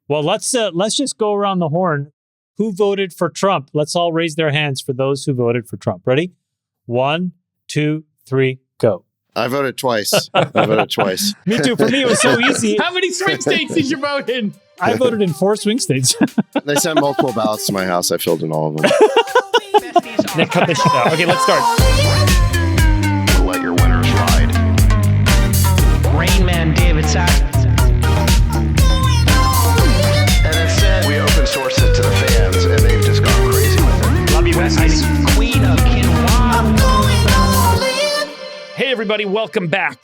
Well, let's just go around the horn. Who voted for Trump? Let's all raise their hands for those who voted for Trump. Ready? 1, 2, 3, go. I voted twice. Me too. For me, it was so easy. How many swing states did you vote in? I voted in 4 swing states. They sent multiple ballots to my house. I filled in all of them. Nick, cut this shit out. Okay, let's start. Let your winners ride. Rain Man David Sachs. And instead, we open source it to the fans, and they've just gone crazy with it. Love you, besties. Queen of Quinoa. Hey, everybody, welcome back.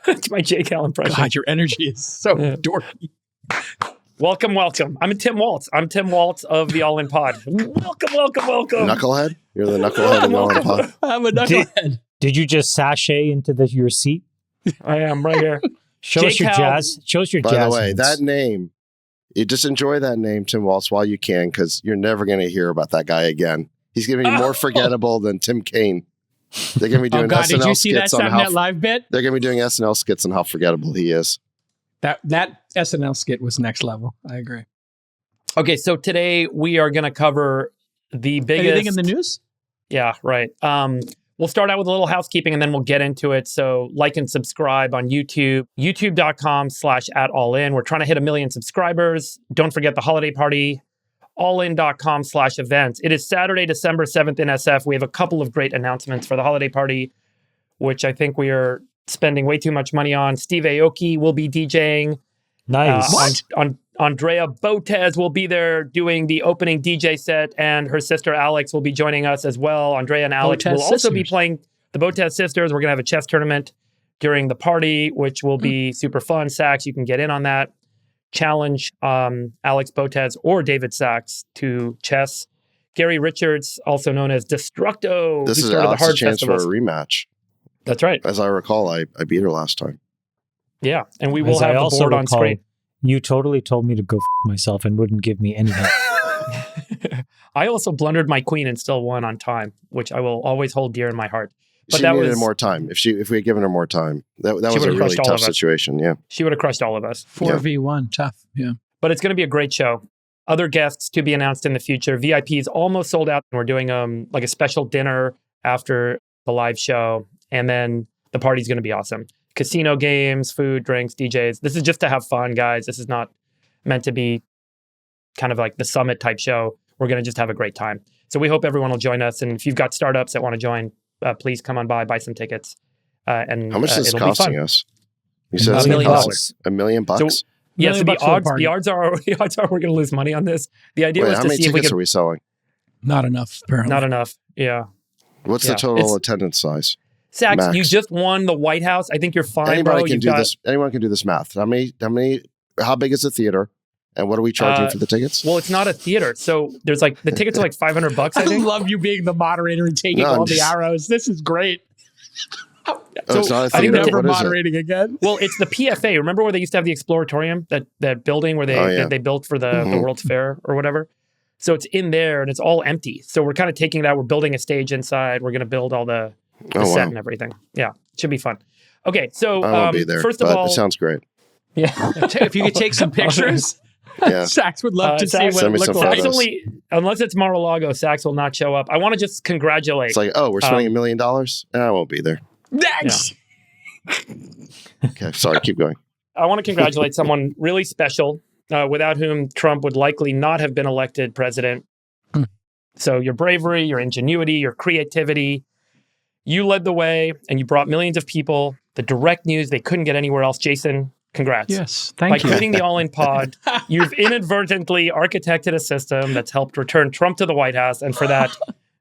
It's my Jake Al impression. God, your energy is so dorky. Welcome. I'm Tim Waltz. I'm Tim Waltz of the All In Pod. Welcome. Knucklehead? You're the knucklehead in the All In Pod. I'm a knucklehead. Did you just sashay into your seat? I am right here. Show us your jazz. Show us your jazz. By the way, hands. that name, you just enjoy that name, Tim Waltz, while you can, because you're never going to hear about that guy again. He's going to be more forgettable than Tim Kaine. They're going to be doing God, SNL did you see that skits on Saturday Night Live bit? They're going to be doing SNL skits on how forgettable he is. That SNL skit was next level. I agree. Okay, so today we are going to cover the biggest... Anything in the news? Yeah, right. We'll start out with a little housekeeping and then we'll get into it. So like and subscribe on YouTube, youtube.com/@allin. We're trying to hit 1 million subscribers. Don't forget the holiday party, allin.com/events. It is Saturday, December 7th in SF. We have a couple of great announcements for the holiday party, which I think we are spending way too much money on. Steve Aoki will be DJing. Nice. Andrea Botez will be there doing the opening DJ set, and her sister Alex will be joining us as well. Andrea and Alex will also be playing the Botez sisters. We're going to have a chess tournament during the party, which will be super fun. Sachs, you can get in on that. Challenge Alex Botez or David Sachs to chess. Gary Richards, also known as Destructo. This is Alex's chance for a rematch. That's right. As I recall, I beat her last time. Yeah, and we will have the board on screen. You totally told me to go myself and wouldn't give me any help. I also blundered my queen and still won on time, which I will always hold dear in my heart. But she needed more time. If we had given her more time, that was a really tough situation. Yeah, she would have crushed all of us. 4v1, tough. Yeah, but it's going to be a great show. Other guests to be announced in the future. VIP is almost sold out, and we're doing like a special dinner after the live show, and then the party's going to be awesome. Casino games, food, drinks, DJs. This is just to have fun, guys. This is not meant to be kind of like the summit type show. We're going to just have a great time. So we hope everyone will join us. And if you've got startups that want to join, please come on by, buy some tickets. And how much is this costing us? You said $1 million. $1 million bucks? So, yeah, so the odds are we're going to lose money on this. The idea was to see if we could... How many tickets are we selling? Not enough, apparently. Not enough, yeah. What's the total attendance size? Sachs, Max. You just won the White House. I think you're fine, Anyone can do this math. How big is the theater? And what are we charging for the tickets? Well, it's not a theater. So there's the tickets are like $500, I think. I love you being the moderator and taking all the arrows. This is great. It's not a theater. I think never moderating again. Well, it's the PFA. Remember where they used to have the Exploratorium, that building where they built for the World's Fair or whatever? So it's in there and it's all empty. So we're kind of taking that. We're building a stage inside. We're going to build all the set and everything. Yeah, it should be fun. Okay, so I won't be there, first of all, it sounds great. Yeah, if you could take some pictures, Sachs would love to see what it looked like. Unless it's Mar-a-Lago, Sachs will not show up. I want to just congratulate. It's like, we're spending $1 million. I won't be there. Next. Yeah. Okay, sorry. Keep going. I want to congratulate someone really special, without whom Trump would likely not have been elected president. So your bravery, your ingenuity, your creativity. You led the way and you brought millions of people the direct news they couldn't get anywhere else. Jason, congrats. Yes, thank you. By creating the All In Pod, you've inadvertently architected a system that's helped return Trump to the White House. And for that,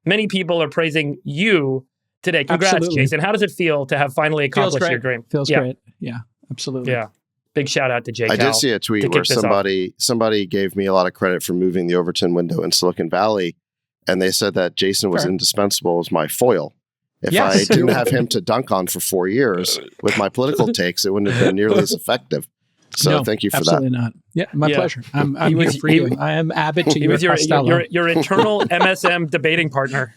many people are praising you today. Congrats, absolutely. Jason. How does it feel to have finally accomplished your dream? Feels great. Yeah, absolutely. Yeah. Big shout out to Jake. I did see a tweet where somebody gave me a lot of credit for moving the Overton window in Silicon Valley. And they said that Jason was indispensable as my foil. If I didn't have him to dunk on for 4 years with my political takes, it wouldn't have been nearly as effective. So thank you for absolutely that. Not. Yeah, my pleasure. I'm here for you. I am Abbott to your Costello. Your internal MSM debating partner.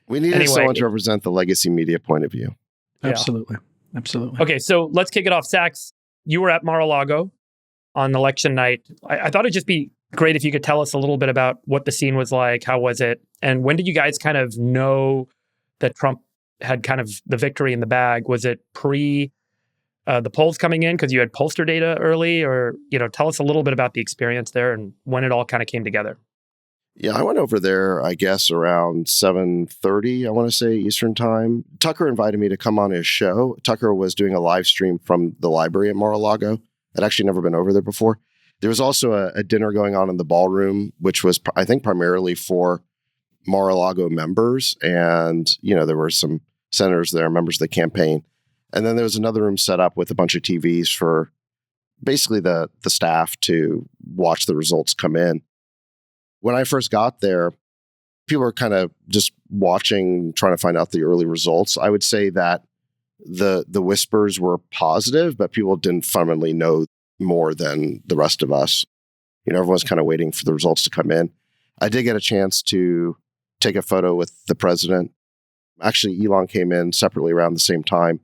We needed someone to represent the legacy media point of view. Absolutely. Absolutely. Okay, so let's kick it off. Sachs, you were at Mar-a-Lago. on election night. I thought it'd just be great if you could tell us a little bit about what the scene was like. How was it? And when did you guys kind of know that Trump had kind of the victory in the bag? Was it pre the polls coming in because you had pollster data early? Or, tell us a little bit about the experience there and when it all kind of came together. Yeah, I went over there, I guess, around 7:30, I want to say, Eastern time. Tucker invited me to come on his show. Tucker was doing a live stream from the library at Mar-a-Lago. I'd actually never been over there before. There was also a dinner going on in the ballroom, which was, I think, primarily for Mar-a-Lago members. And, there were some senators there, members of the campaign. And then there was another room set up with a bunch of TVs for basically the staff to watch the results come in. When I first got there, people were kind of just watching, trying to find out the early results. I would say that the whispers were positive, but people didn't fundamentally know more than the rest of us. Everyone was kind of waiting for the results to come in. I did get a chance to take a photo with the president. Actually, Elon came in separately around the same time,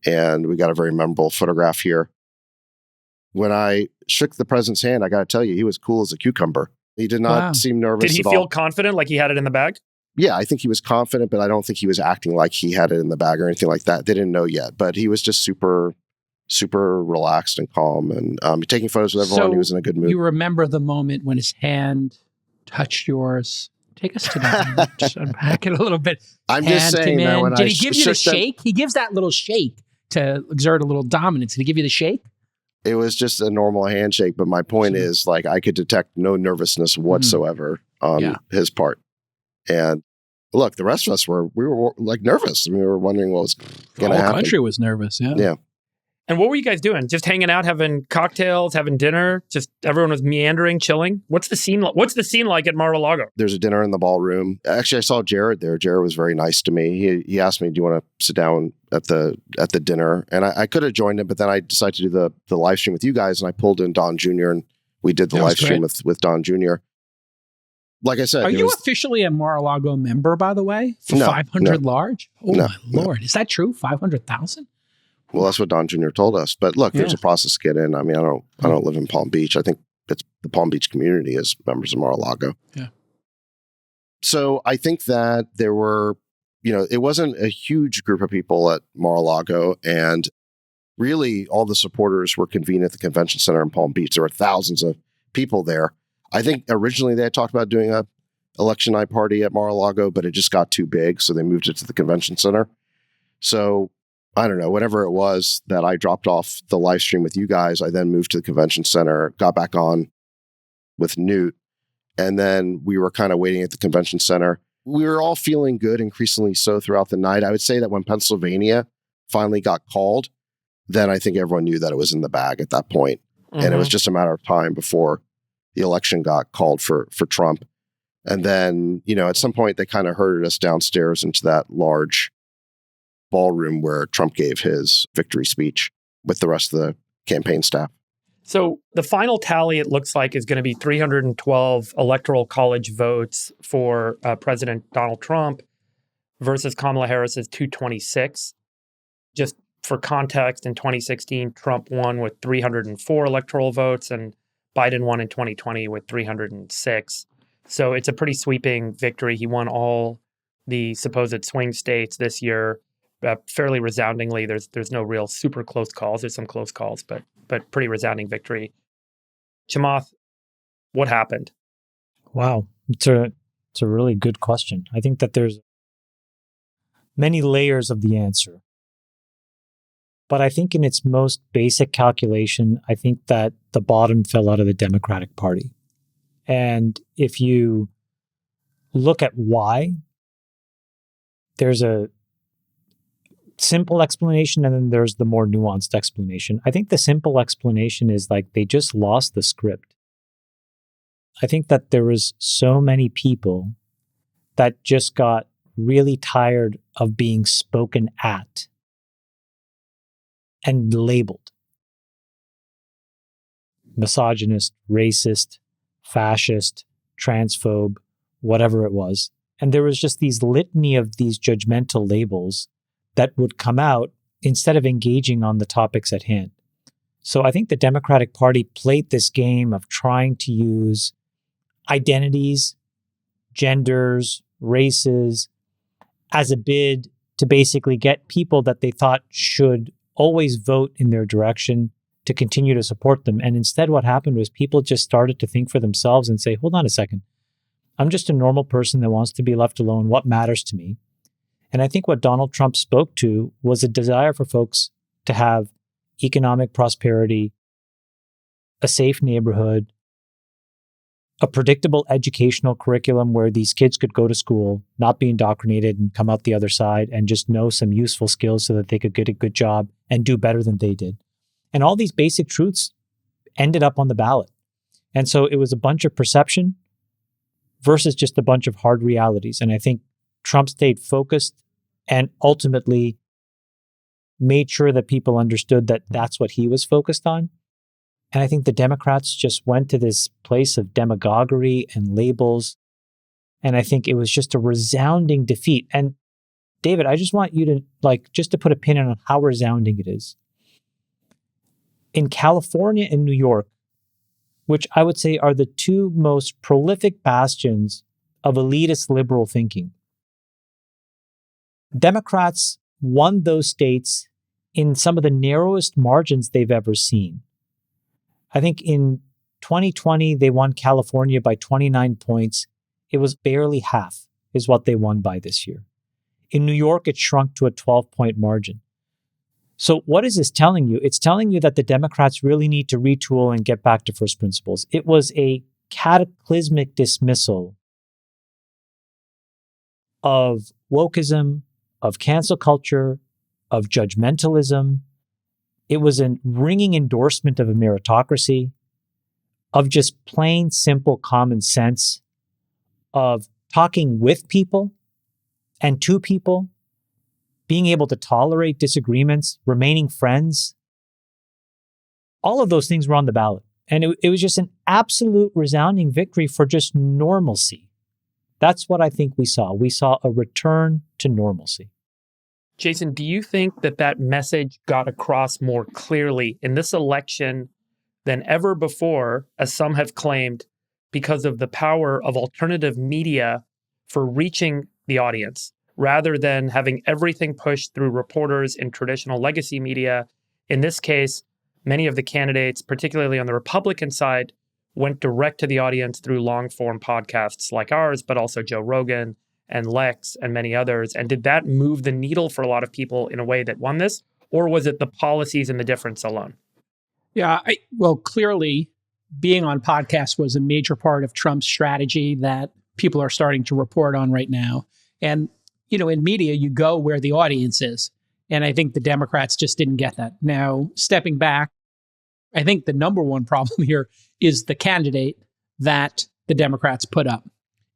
and we got a very memorable photograph here. When I shook the president's hand, I got to tell you, he was cool as a cucumber. He did not seem nervous at all. Did he feel confident, like he had it in the bag? Yeah, I think he was confident, but I don't think he was acting like he had it in the bag or anything like that. They didn't know yet, but he was just super, super relaxed and calm and taking photos with everyone. He was in a good mood. You remember the moment when his hand touched yours? Take us to that. Just unpack it a little bit. I'm just saying that when Did he give you the shake? He gives that little shake to exert a little dominance. Did he give you the shake? It was just a normal handshake, but my point is, like, I could detect no nervousness whatsoever on his part. And look, the rest of us we were like nervous. We were wondering what was going to happen. The whole country was nervous. Yeah. And what were you guys doing? Just hanging out, having cocktails, having dinner? Just everyone was meandering, chilling? What's the scene like at Mar-a-Lago? There's a dinner in the ballroom. Actually, I saw Jared there. Jared was very nice to me. He asked me, "Do you want to sit down at the dinner?" And I could have joined him, but then I decided to do the live stream with you guys, and I pulled in Don Jr. and we did the live stream with Don Jr. Like I said, are you officially a Mar-a-Lago member, by the way, for 500 large? Oh my Lord, is that true? 500,000? Well, that's what Don Jr. told us. But look, there's a process to get in. I mean, I don't live in Palm Beach. I think it's the Palm Beach community is members of Mar-a-Lago. Yeah. So I think that there were, it wasn't a huge group of people at Mar-a-Lago, and really all the supporters were convened at the convention center in Palm Beach. There were thousands of people there. I think originally they had talked about doing a election night party at Mar-a-Lago, but it just got too big, so they moved it to the convention center. So I don't know, whatever it was that I dropped off the live stream with you guys, I then moved to the convention center, got back on with Newt, and then we were kind of waiting at the convention center. We were all feeling good, increasingly so throughout the night. I would say that when Pennsylvania finally got called, then I think everyone knew that it was in the bag at that point. And it was just a matter of time before the election got called for Trump. And then, at some point they kind of herded us downstairs into that large ballroom where Trump gave his victory speech with the rest of the campaign staff. So the final tally, it looks like, is going to be 312 electoral college votes for President Donald Trump versus Kamala Harris's 226. Just for context, in 2016, Trump won with 304 electoral votes and Biden won in 2020 with 306. So it's a pretty sweeping victory. He won all the supposed swing states this year. Fairly resoundingly. There's no real super close calls. There's some close calls, but pretty resounding victory. Chamath, what happened? Wow, it's a really good question. I think that there's many layers of the answer, but I think in its most basic calculation, I think that the bottom fell out of the Democratic Party, and if you look at why, there's a simple explanation, and then there's the more nuanced explanation. I think the simple explanation is like they just lost the script. I think that there was so many people that just got really tired of being spoken at and labeled. Misogynist, racist, fascist, transphobe, whatever it was. And there was just these litany of these judgmental labels that would come out instead of engaging on the topics at hand. So I think the Democratic Party played this game of trying to use identities, genders, races as a bid to basically get people that they thought should always vote in their direction to continue to support them. And instead, what happened was people just started to think for themselves and say, hold on a second. I'm just a normal person that wants to be left alone. What matters to me? And I think what Donald Trump spoke to was a desire for folks to have economic prosperity, a safe neighborhood, a predictable educational curriculum where these kids could go to school, not be indoctrinated and come out the other side and just know some useful skills so that they could get a good job and do better than they did. And all these basic truths ended up on the ballot. And so it was a bunch of perception versus just a bunch of hard realities. And I think Trump stayed focused and ultimately made sure that people understood that that's what he was focused on. And I think the Democrats just went to this place of demagoguery and labels. And I think it was just a resounding defeat. And David, I just want you to just to put a pin on how resounding it is. In California and New York, which I would say are the two most prolific bastions of elitist liberal thinking, Democrats won those states in some of the narrowest margins they've ever seen. I think in 2020, they won California by 29 points. It was barely half is what they won by this year. In New York, it shrunk to a 12-point margin. So what is this telling you? It's telling you that the Democrats really need to retool and get back to first principles. It was a cataclysmic dismissal of wokeism, of cancel culture, of judgmentalism. It was a ringing endorsement of a meritocracy, of just plain, simple common sense, of talking with people and to people, being able to tolerate disagreements, remaining friends. All of those things were on the ballot. And it was just an absolute resounding victory for just normalcy. That's what I think we saw. We saw a return to normalcy. Jason, do you think that message got across more clearly in this election than ever before, as some have claimed, because of the power of alternative media for reaching the audience, rather than having everything pushed through reporters in traditional legacy media? In this case, many of the candidates, particularly on the Republican side, went direct to the audience through long-form podcasts like ours, but also Joe Rogan and Lex and many others. And did that move the needle for a lot of people in a way that won this? Or was it the policies and the difference alone? Yeah, well, clearly being on podcasts was a major part of Trump's strategy that people are starting to report on right now. And, in media, you go where the audience is. And I think the Democrats just didn't get that. Now, stepping back, I think the number one problem here is the candidate that the Democrats put up.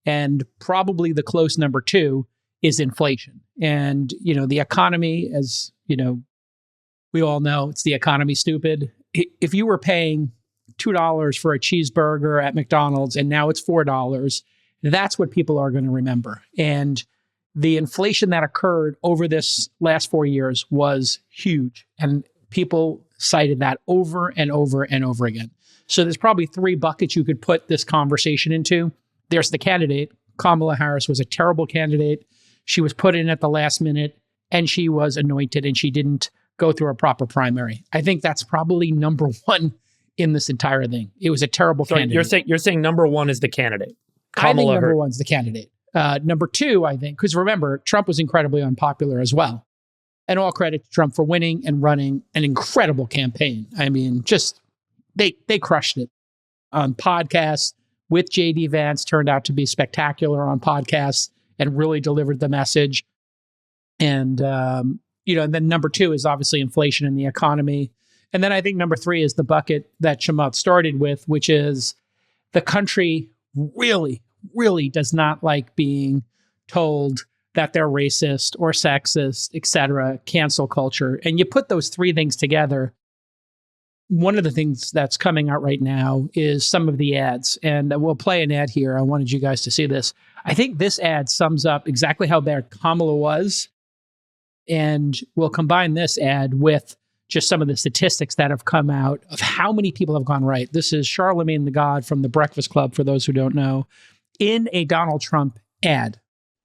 And probably the close number two is inflation. And, the economy, as, we all know, it's the economy, stupid. If you were paying $2 for a cheeseburger at McDonald's and now it's $4, that's what people are going to remember. And the inflation that occurred over this last 4 years was huge. And people cited that over and over and over again. So there's probably three buckets you could put this conversation into. There's the candidate. Kamala Harris was a terrible candidate. She was put in at the last minute and she was anointed and she didn't go through a proper primary. I think that's probably number one in this entire thing. It was a terrible candidate. You're saying number one is the candidate. I think number one's the candidate. Number two, I think, because remember, Trump was incredibly unpopular as well. And all credit to Trump for winning and running an incredible campaign. I mean, just they crushed it on podcasts with J.D. Vance, turned out to be spectacular on podcasts and really delivered the message. And, and then number two is obviously inflation in the economy. And then I think number three is the bucket that Chamath started with, which is the country really, really does not like being told that they're racist or sexist, et cetera, cancel culture. And you put those three things together. One of the things that's coming out right now is some of the ads. And we'll play an ad here. I wanted you guys to see this. I think this ad sums up exactly how bad Kamala was. And we'll combine this ad with just some of the statistics that have come out of how many people have gone right. This is Charlemagne the God from The Breakfast Club, for those who don't know, in a Donald Trump ad.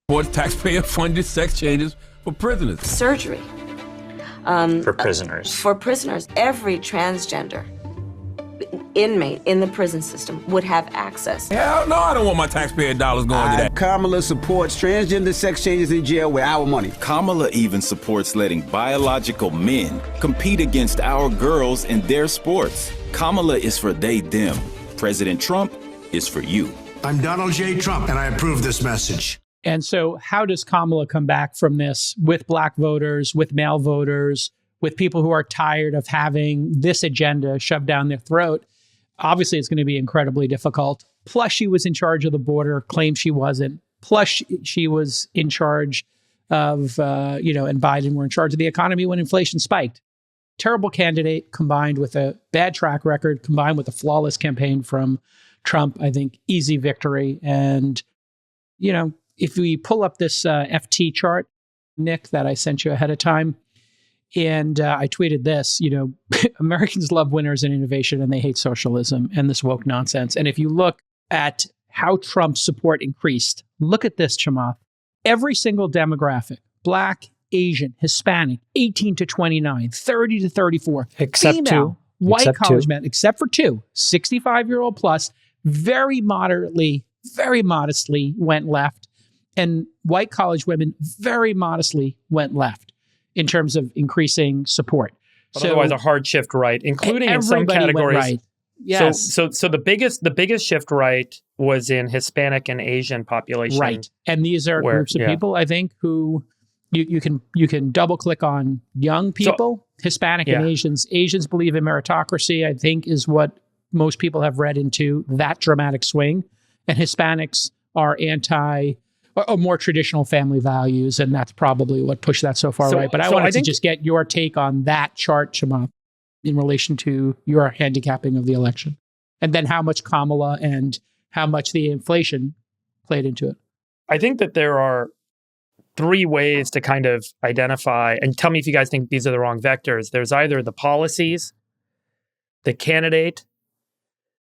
For taxpayer-funded sex changes for prisoners. Surgery. For prisoners. For prisoners. Every transgender inmate in the prison system would have access. Hell no, I don't want my taxpayer dollars going to that. Kamala supports transgender sex changes in jail with our money. Kamala even supports letting biological men compete against our girls in their sports. Kamala is for they, them. President Trump is for you. I'm Donald J. Trump, and I approve this message. And so how does Kamala come back from this with black voters, with male voters, with people who are tired of having this agenda shoved down their throat? Obviously, it's going to be incredibly difficult. Plus, she was in charge of the border, claims she wasn't. Plus, she was in charge of, and Biden were in charge of the economy when inflation spiked. Terrible candidate combined with a bad track record, combined with a flawless campaign from Trump. I think easy victory. And, if we pull up this FT chart, Nick, that I sent you ahead of time, and I tweeted this, Americans love winners and innovation, and they hate socialism and this woke nonsense. And if you look at how Trump's support increased, look at this, Chamath. Every single demographic, Black, Asian, Hispanic, 18 to 29, 30 to 34, except female, two. white except college two. men, except for two, 65-year-old plus, very modestly went left. And white college women very modestly went left in terms of increasing support. But otherwise, a hard shift right, including in some categories. Right. Yes. So the biggest shift right was in Hispanic and Asian population. Right. And these are groups of people, I think, who you can double click on young people, Hispanic and Asians. Asians believe in meritocracy, I think, is what most people have read into that dramatic swing. And Hispanics are more traditional family values, and that's probably what pushed that so far right. But I wanted to just get your take on that chart, Chamath, in relation to your handicapping of the election, and then how much Kamala and how much the inflation played into it. I think that there are three ways to kind of identify, and tell me if you guys think these are the wrong vectors. There's either the policies, the candidate,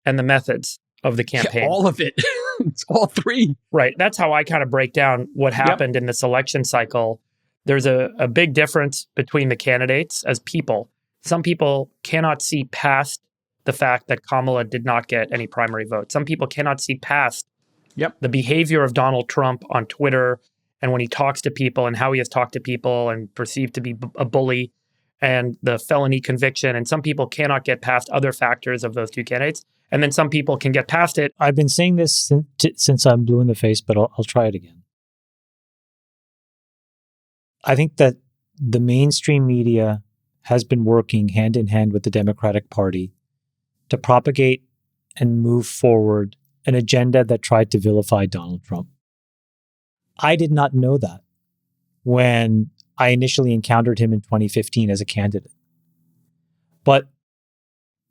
and the methods of the campaign. Yeah, all of it. It's all three. Right. That's how I kind of break down what happened in this election cycle. There's a big difference between the candidates as people. Some people cannot see past the fact that Kamala did not get any primary votes. Some people cannot see past the behavior of Donald Trump on Twitter and when he talks to people and how he has talked to people and perceived to be a bully and the felony conviction. And some people cannot get past other factors of those two candidates. And then some people can get past it. I've been saying this since I'm blue in the face, but I'll try it again. I think that the mainstream media has been working hand in hand with the Democratic Party to propagate and move forward an agenda that tried to vilify Donald Trump. I did not know that when I initially encountered him in 2015 as a candidate. But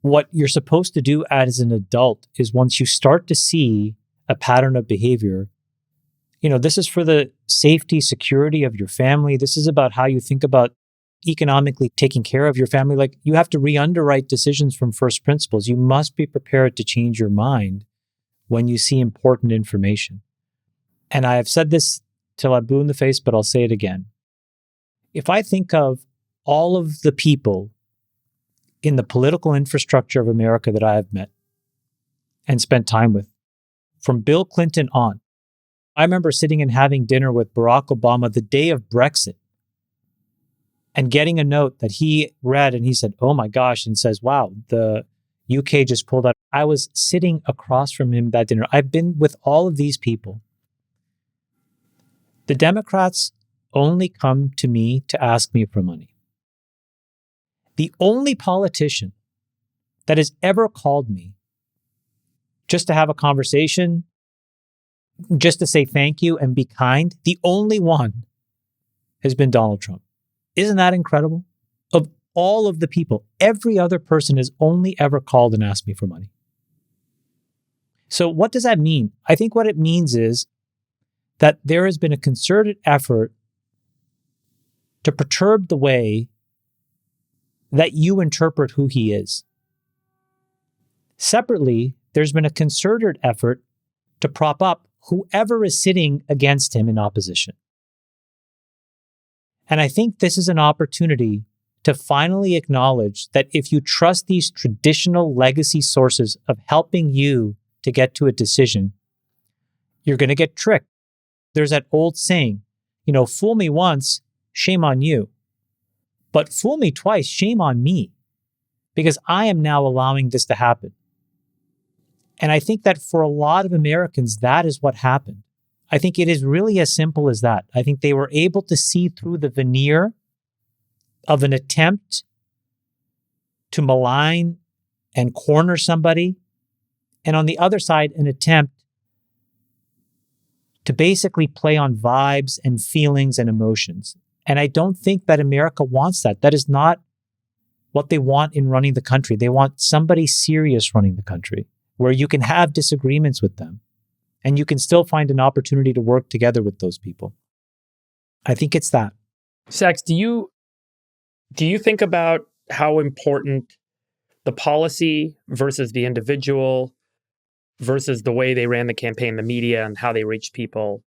what you're supposed to do as an adult is once you start to see a pattern of behavior, this is for the safety, security of your family. This is about how you think about economically taking care of your family. Like, you have to re-underwrite decisions from first principles. You must be prepared to change your mind when you see important information. And I have said this till I'm blue in the face, but I'll say it again. If I think of all of the people in the political infrastructure of America that I have met and spent time with, from Bill Clinton on, I remember sitting and having dinner with Barack Obama the day of Brexit and getting a note that he read, and he said, "Oh my gosh," and says, "Wow, the UK just pulled out." I was sitting across from him that dinner. I've been with all of these people. The Democrats only come to me to ask me for money. The only politician that has ever called me just to have a conversation, just to say thank you and be kind, the only one has been Donald Trump. Isn't that incredible? Of all of the people, every other person has only ever called and asked me for money. So what does that mean? I think what it means is that there has been a concerted effort to perturb the way that you interpret who he is. Separately, there's been a concerted effort to prop up whoever is sitting against him in opposition. And I think this is an opportunity to finally acknowledge that if you trust these traditional legacy sources of helping you to get to a decision, you're going to get tricked. There's that old saying, fool me once, shame on you. But fool me twice, shame on me. Because I am now allowing this to happen. And I think that for a lot of Americans, that is what happened. I think it is really as simple as that. I think they were able to see through the veneer of an attempt to malign and corner somebody, and on the other side, an attempt to basically play on vibes and feelings and emotions. And I don't think that America wants that. That is not what they want in running the country. They want somebody serious running the country, where you can have disagreements with them and you can still find an opportunity to work together with those people. I think it's that. Sax, do you think about how important the policy versus the individual versus the way they ran the campaign, the media, and how they reached people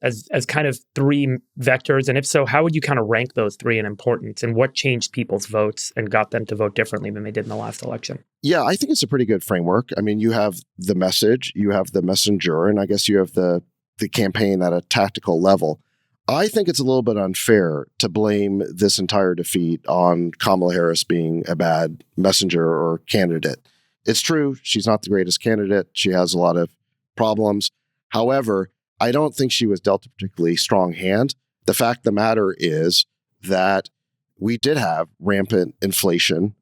as kind of three vectors? And if so, how would you kind of rank those three in importance, and what changed people's votes and got them to vote differently than they did in the last election? Yeah, I think it's a pretty good framework. I mean, you have the message, you have the messenger, and I guess you have the campaign at a tactical level. I think it's a little bit unfair to blame this entire defeat on Kamala Harris being a bad messenger or candidate. It's true, she's not the greatest candidate. She has a lot of problems. However, I don't think she was dealt a particularly strong hand. The fact of the matter is that we did have rampant inflation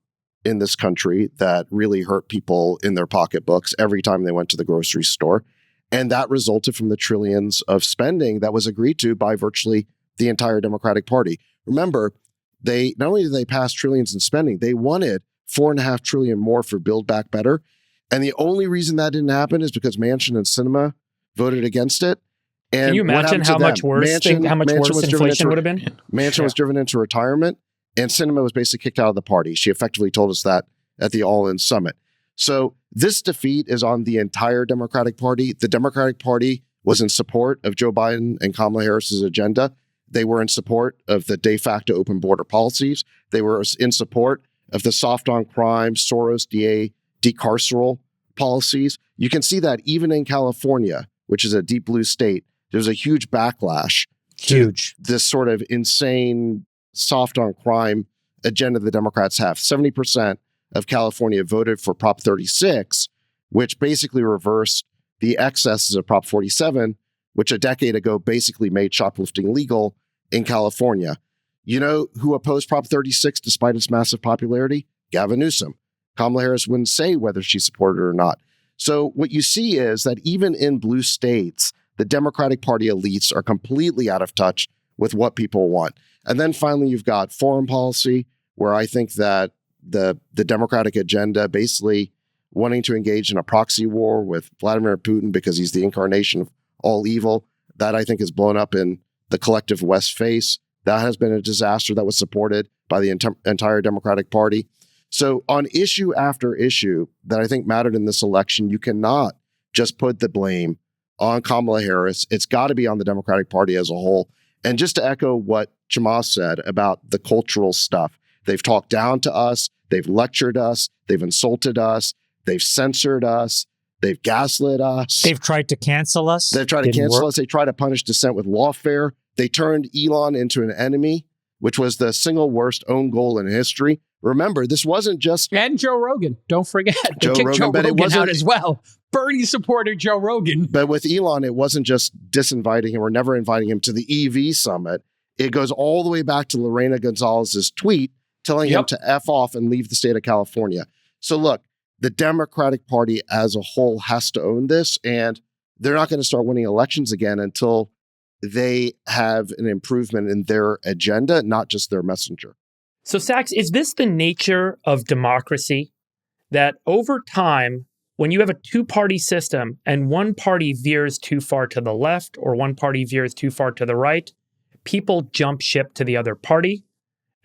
in this country that really hurt people in their pocketbooks every time they went to the grocery store. And that resulted from the trillions of spending that was agreed to by virtually the entire Democratic Party. Remember, they not only did they pass trillions in spending, they wanted $4.5 trillion more for Build Back Better. And the only reason that didn't happen is because Manchin and Sinema voted against it. And can you imagine how much worse inflation would have been? Manchin was driven into retirement, and Sinema was basically kicked out of the party. She effectively told us that at the All-In Summit. So this defeat is on the entire Democratic Party. The Democratic Party was in support of Joe Biden and Kamala Harris's agenda. They were in support of the de facto open border policies. They were in support of the soft on crime, Soros DA decarceral policies. You can see that even in California, which is a deep blue state, there's a huge backlash to this sort of insane soft on crime agenda the Democrats have. 70% of California voted for Prop 36, which basically reversed the excesses of Prop 47, which a decade ago basically made shoplifting legal in California. You know who opposed Prop 36 despite its massive popularity? Gavin Newsom. Kamala Harris wouldn't say whether she supported it or not. So what you see is that even in blue states, the Democratic Party elites are completely out of touch with what people want. And then finally, you've got foreign policy, where I think that the Democratic agenda, basically wanting to engage in a proxy war with Vladimir Putin because he's the incarnation of all evil, that I think is blown up in the collective West face. That has been a disaster that was supported by the entire Democratic Party. So on issue after issue that I think mattered in this election, you cannot just put the blame on Kamala Harris. It's got to be on the Democratic Party as a whole. And just to echo what Chamath said about the cultural stuff, they've talked down to us, they've lectured us, they've insulted us, they've censored us, they've gaslit us. They've tried to cancel us. They've tried to cancel us. They tried to punish dissent with lawfare. They turned Elon into an enemy, which was the single worst own goal in history. Remember, this wasn't just... And Joe Rogan. Don't forget. They Joe kicked Rogan, Joe but Rogan it wasn't out as well. Bernie supported Joe Rogan. But with Elon, it wasn't just disinviting him or never inviting him to the EV summit. It goes all the way back to Lorena Gonzalez's tweet telling him to F off and leave the state of California. So look, the Democratic Party as a whole has to own this, and they're not going to start winning elections again until they have an improvement in their agenda, not just their messenger. So, Sax, is this the nature of democracy? That over time, when you have a two-party system and one party veers too far to the left or one party veers too far to the right, people jump ship to the other party.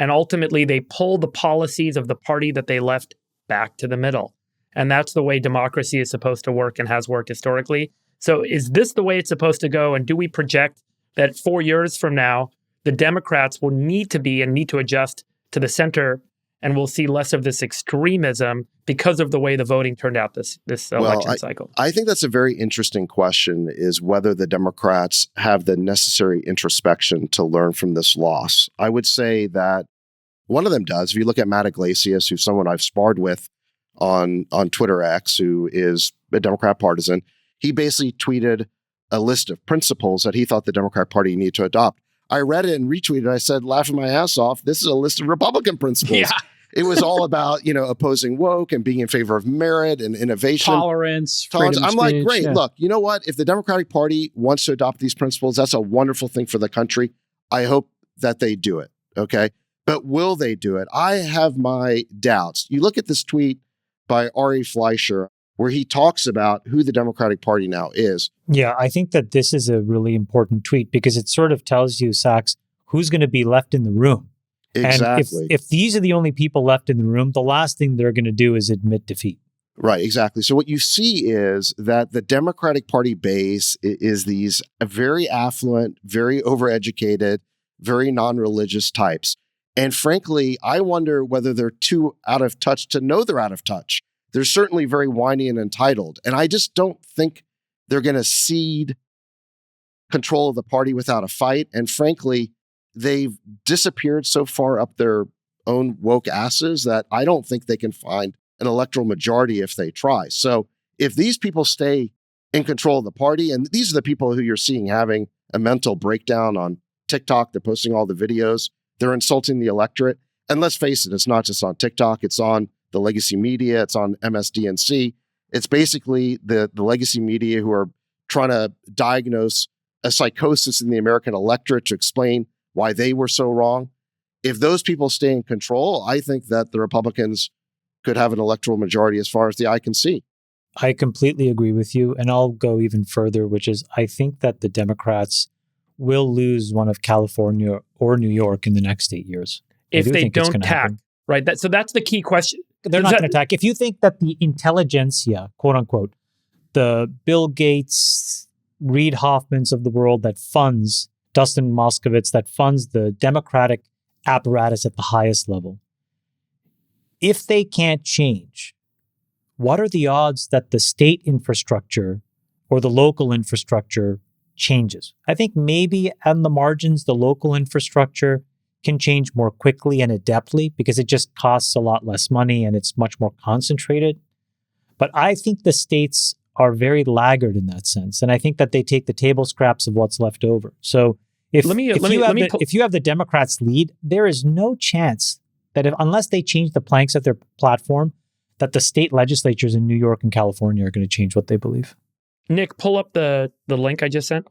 And ultimately, they pull the policies of the party that they left back to the middle. And that's the way democracy is supposed to work and has worked historically. So is this the way it's supposed to go? And do we project that 4 years from now, the Democrats will need to be and need to adjust to the center, and we'll see less of this extremism because of the way the voting turned out this election cycle? I think that's a very interesting question, is whether the Democrats have the necessary introspection to learn from this loss. I would say that one of them does. If you look at Matt Iglesias, who's someone I've sparred with on Twitter X, who is a Democrat partisan, he basically tweeted a list of principles that he thought the Democrat Party needed to adopt. I read it and retweeted. I said, laughing my ass off, this is a list of Republican principles. Yeah. It was all about, opposing woke and being in favor of merit and innovation. Tolerance. I'm like, great. Yeah. Look, you know what? If the Democratic Party wants to adopt these principles, that's a wonderful thing for the country. I hope that they do it. Okay. But will they do it? I have my doubts. You look at this tweet by Ari Fleischer, where he talks about who the Democratic Party now is. Yeah, I think that this is a really important tweet because it sort of tells you, Sachs, who's going to be left in the room. Exactly. And if these are the only people left in the room, the last thing they're going to do is admit defeat. Right, exactly. So what you see is that the Democratic Party base is these very affluent, very overeducated, very non-religious types. And frankly, I wonder whether they're too out of touch to know they're out of touch. They're certainly very whiny and entitled. And I just don't think they're going to cede control of the party without a fight. And frankly, they've disappeared so far up their own woke asses that I don't think they can find an electoral majority if they try. So if these people stay in control of the party, and these are the people who you're seeing having a mental breakdown on TikTok, they're posting all the videos, they're insulting the electorate. And let's face it, it's not just on TikTok, it's on the legacy media, it's on MSDNC. It's basically the legacy media who are trying to diagnose a psychosis in the American electorate to explain why they were so wrong. If those people stay in control, I think that the Republicans could have an electoral majority as far as the eye can see. I completely agree with you. And I'll go even further, which is I think that the Democrats will lose one of California or New York in the next 8 years. If they don't attack, right? So that's the key question. They're not going to attack. If you think that the intelligentsia, quote unquote, the Bill Gates, Reid Hoffmans of the world that funds, Dustin Moskovitz that funds the Democratic apparatus at the highest level, if they can't change, what are the odds that the state infrastructure or the local infrastructure changes? I think maybe on the margins, the local infrastructure can change more quickly and adeptly because it just costs a lot less money and it's much more concentrated. But I think the states are very laggard in that sense. And I think that they take the table scraps of what's left over. So if you have the Democrats lead, there is no chance that unless they change the planks of their platform, that the state legislatures in New York and California are going to change what they believe. Nick, pull up the link I just sent.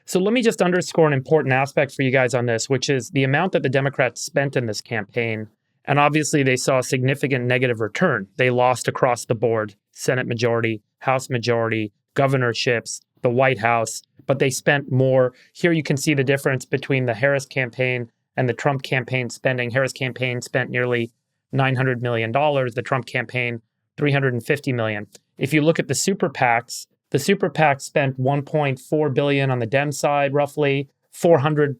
So let me just underscore an important aspect for you guys on this, which is the amount that the Democrats spent in this campaign. And obviously, they saw a significant negative return. They lost across the board, Senate majority, House majority, governorships, the White House, but they spent more. Here you can see the difference between the Harris campaign and the Trump campaign spending. Harris campaign spent nearly $900 million. The Trump campaign, $350 million. If you look at the super PACs, the super PACs spent $1.4 billion on the Dem side, roughly $450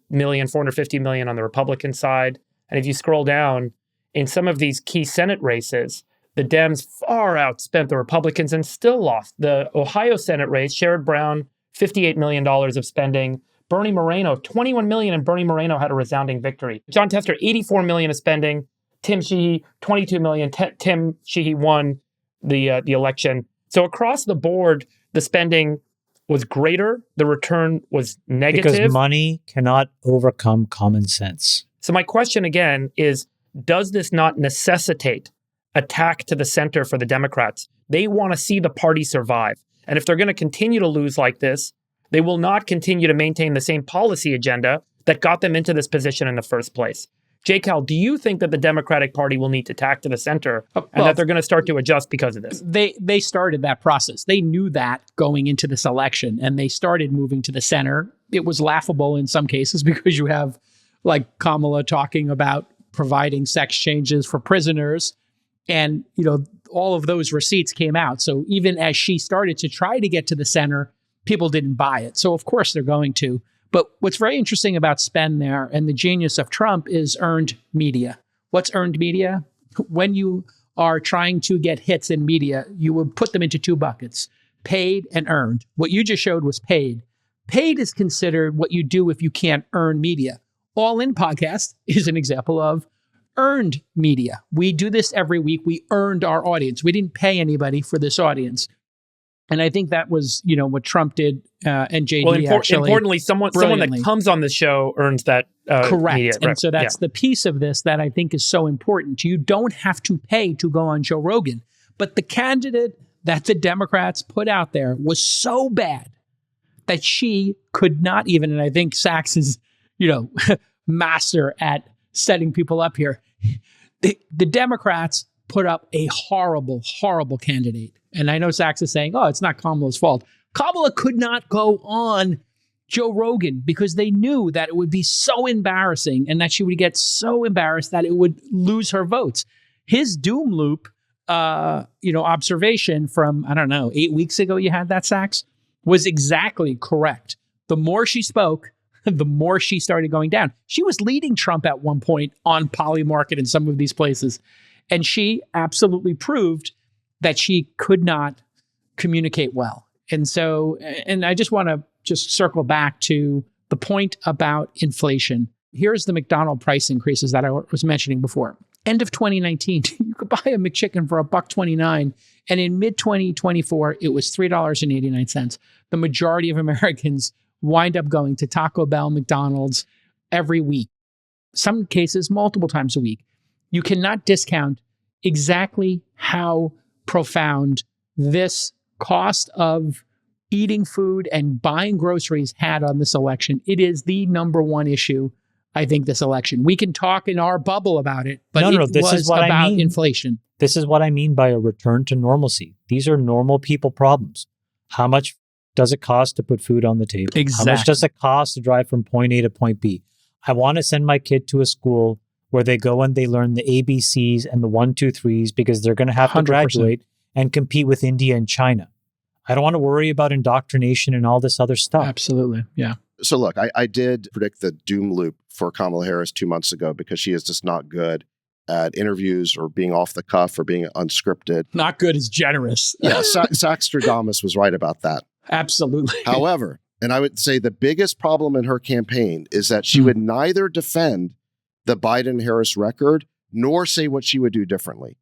million on the Republican side. And if you scroll down, in some of these key Senate races, the Dems far outspent the Republicans and still lost. The Ohio Senate race, Sherrod Brown, $58 million of spending. Bernie Moreno, $21 million, and Bernie Moreno had a resounding victory. John Tester, $84 million of spending. Tim Sheehy, $22 million. Tim Sheehy won the election. So across the board, the spending was greater. The return was negative. Because money cannot overcome common sense. So my question again is, does this not necessitate attack to the center for the Democrats? They want to see the party survive. And if they're going to continue to lose like this, they will not continue to maintain the same policy agenda that got them into this position in the first place. J. Cal, do you think that the Democratic Party will need to attack to the center and that they're going to start to adjust because of this? They started that process. They knew that going into this election, and they started moving to the center. It was laughable in some cases because you have like Kamala talking about providing sex changes for prisoners. And, all of those receipts came out. So even as she started to try to get to the center, people didn't buy it. So of course they're going to. But what's very interesting about spend there and the genius of Trump is earned media. What's earned media? When you are trying to get hits in media, you would put them into two buckets, paid and earned. What you just showed was paid. Paid is considered what you do if you can't earn media. All In Podcast is an example of earned media. We do this every week. We earned our audience. We didn't pay anybody for this audience. And I think that was, what Trump did, and JD importantly, someone that comes on the show earns that correct. Media. And so that's the piece of this that I think is so important. You don't have to pay to go on Joe Rogan. But the candidate that the Democrats put out there was so bad that she could not even, and I think Sachs is, master at setting people up here. The Democrats put up a horrible, horrible candidate. And I know Sachs is saying, it's not Kamala's fault. Kamala could not go on Joe Rogan because they knew that it would be so embarrassing and that she would get so embarrassed that it would lose her votes. His doom loop, observation from, 8 weeks ago you had that, Sachs, was exactly correct. The more she spoke, the more she started going down. She was leading Trump at one point on Polymarket in some of these places. And she absolutely proved that she could not communicate well. And so, and I just want to circle back to the point about inflation. Here's the McDonald's price increases that I was mentioning before. End of 2019, you could buy a McChicken for $1.29. And in mid-2024, it was $3.89. The majority of Americans wind up going to Taco Bell, McDonald's every week. Some cases, multiple times a week. You cannot discount exactly how profound this cost of eating food and buying groceries had on this election. It is the number one issue, I think, this election. We can talk in our bubble about it, but this was about inflation. This is what I mean by a return to normalcy. These are normal people problems. How much does it cost to put food on the table? Exactly. How much does it cost to drive from point A to point B? I want to send my kid to a school where they go and they learn the ABCs and the 1, 2, 3s because they're going to have to 100%. graduate and compete with India and China. I don't want to worry about indoctrination and all this other stuff. Absolutely. Yeah. So look, I did predict the doom loop for Kamala Harris 2 months ago because she is just not good at interviews or being off the cuff or being unscripted. Not good is generous. Yeah, Saxtradamus was right about that. Absolutely. However, and I would say the biggest problem in her campaign is that she would neither defend the Biden-Harris record nor say what she would do differently.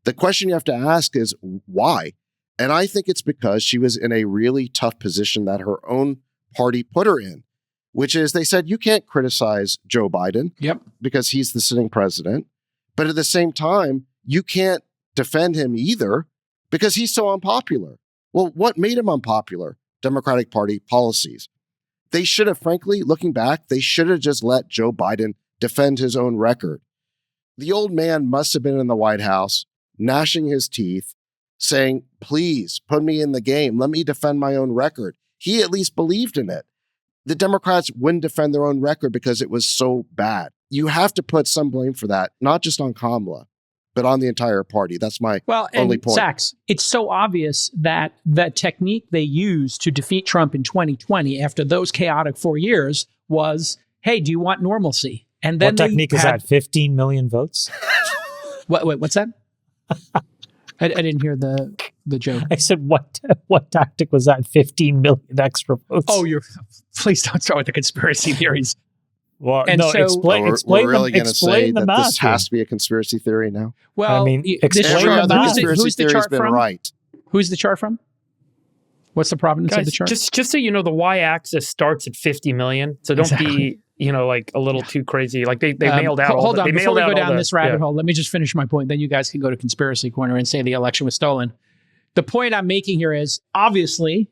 The question you have to ask is why? And I think it's because she was in a really tough position that her own party put her in, which is they said, you can't criticize Joe Biden because he's the sitting president. But at the same time, you can't defend him either because he's so unpopular. Well, what made him unpopular? Democratic Party policies. They should have, frankly, looking back, they should have just let Joe Biden defend his own record. The old man must have been in the White House, gnashing his teeth, saying, please put me in the game. Let me defend my own record. He at least believed in it. The Democrats wouldn't defend their own record because it was so bad. You have to put some blame for that, not just on Kamala, but on the entire party. That's my only point. Sachs, it's so obvious that the technique they used to defeat Trump in 2020 after those chaotic 4 years was, hey, do you want normalcy? And then what technique is that? 15 million votes? What's that? I didn't hear the joke. I said, what tactic was that? 15 million extra votes. Oh, please don't start with the conspiracy theories. Well, and no, so, explain we're really going to say that math this has to be a conspiracy theory now? Well, I mean, every other conspiracy theory has been right. Who's the chart from? What's the provenance of the chart? Just so you know, the y-axis starts at 50 million. So don't be, like a little too crazy. Like they mailed out. Hold on, before we go down this rabbit yeah. hole, let me just finish my point. Then you guys can go to Conspiracy Corner and say the election was stolen. The point I'm making here is, obviously,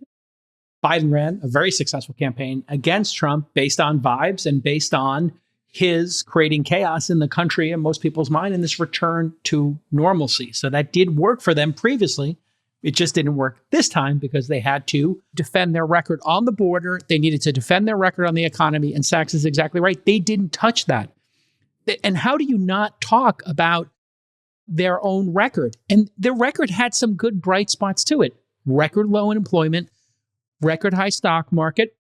Biden ran a very successful campaign against Trump based on vibes and based on his creating chaos in the country and most people's mind in this return to normalcy. So that did work for them previously. It just didn't work this time because they had to defend their record on the border. They needed to defend their record on the economy. And Sachs is exactly right. They didn't touch that. And how do you not talk about their own record? And their record had some good bright spots to it. Record low unemployment, record high stock market,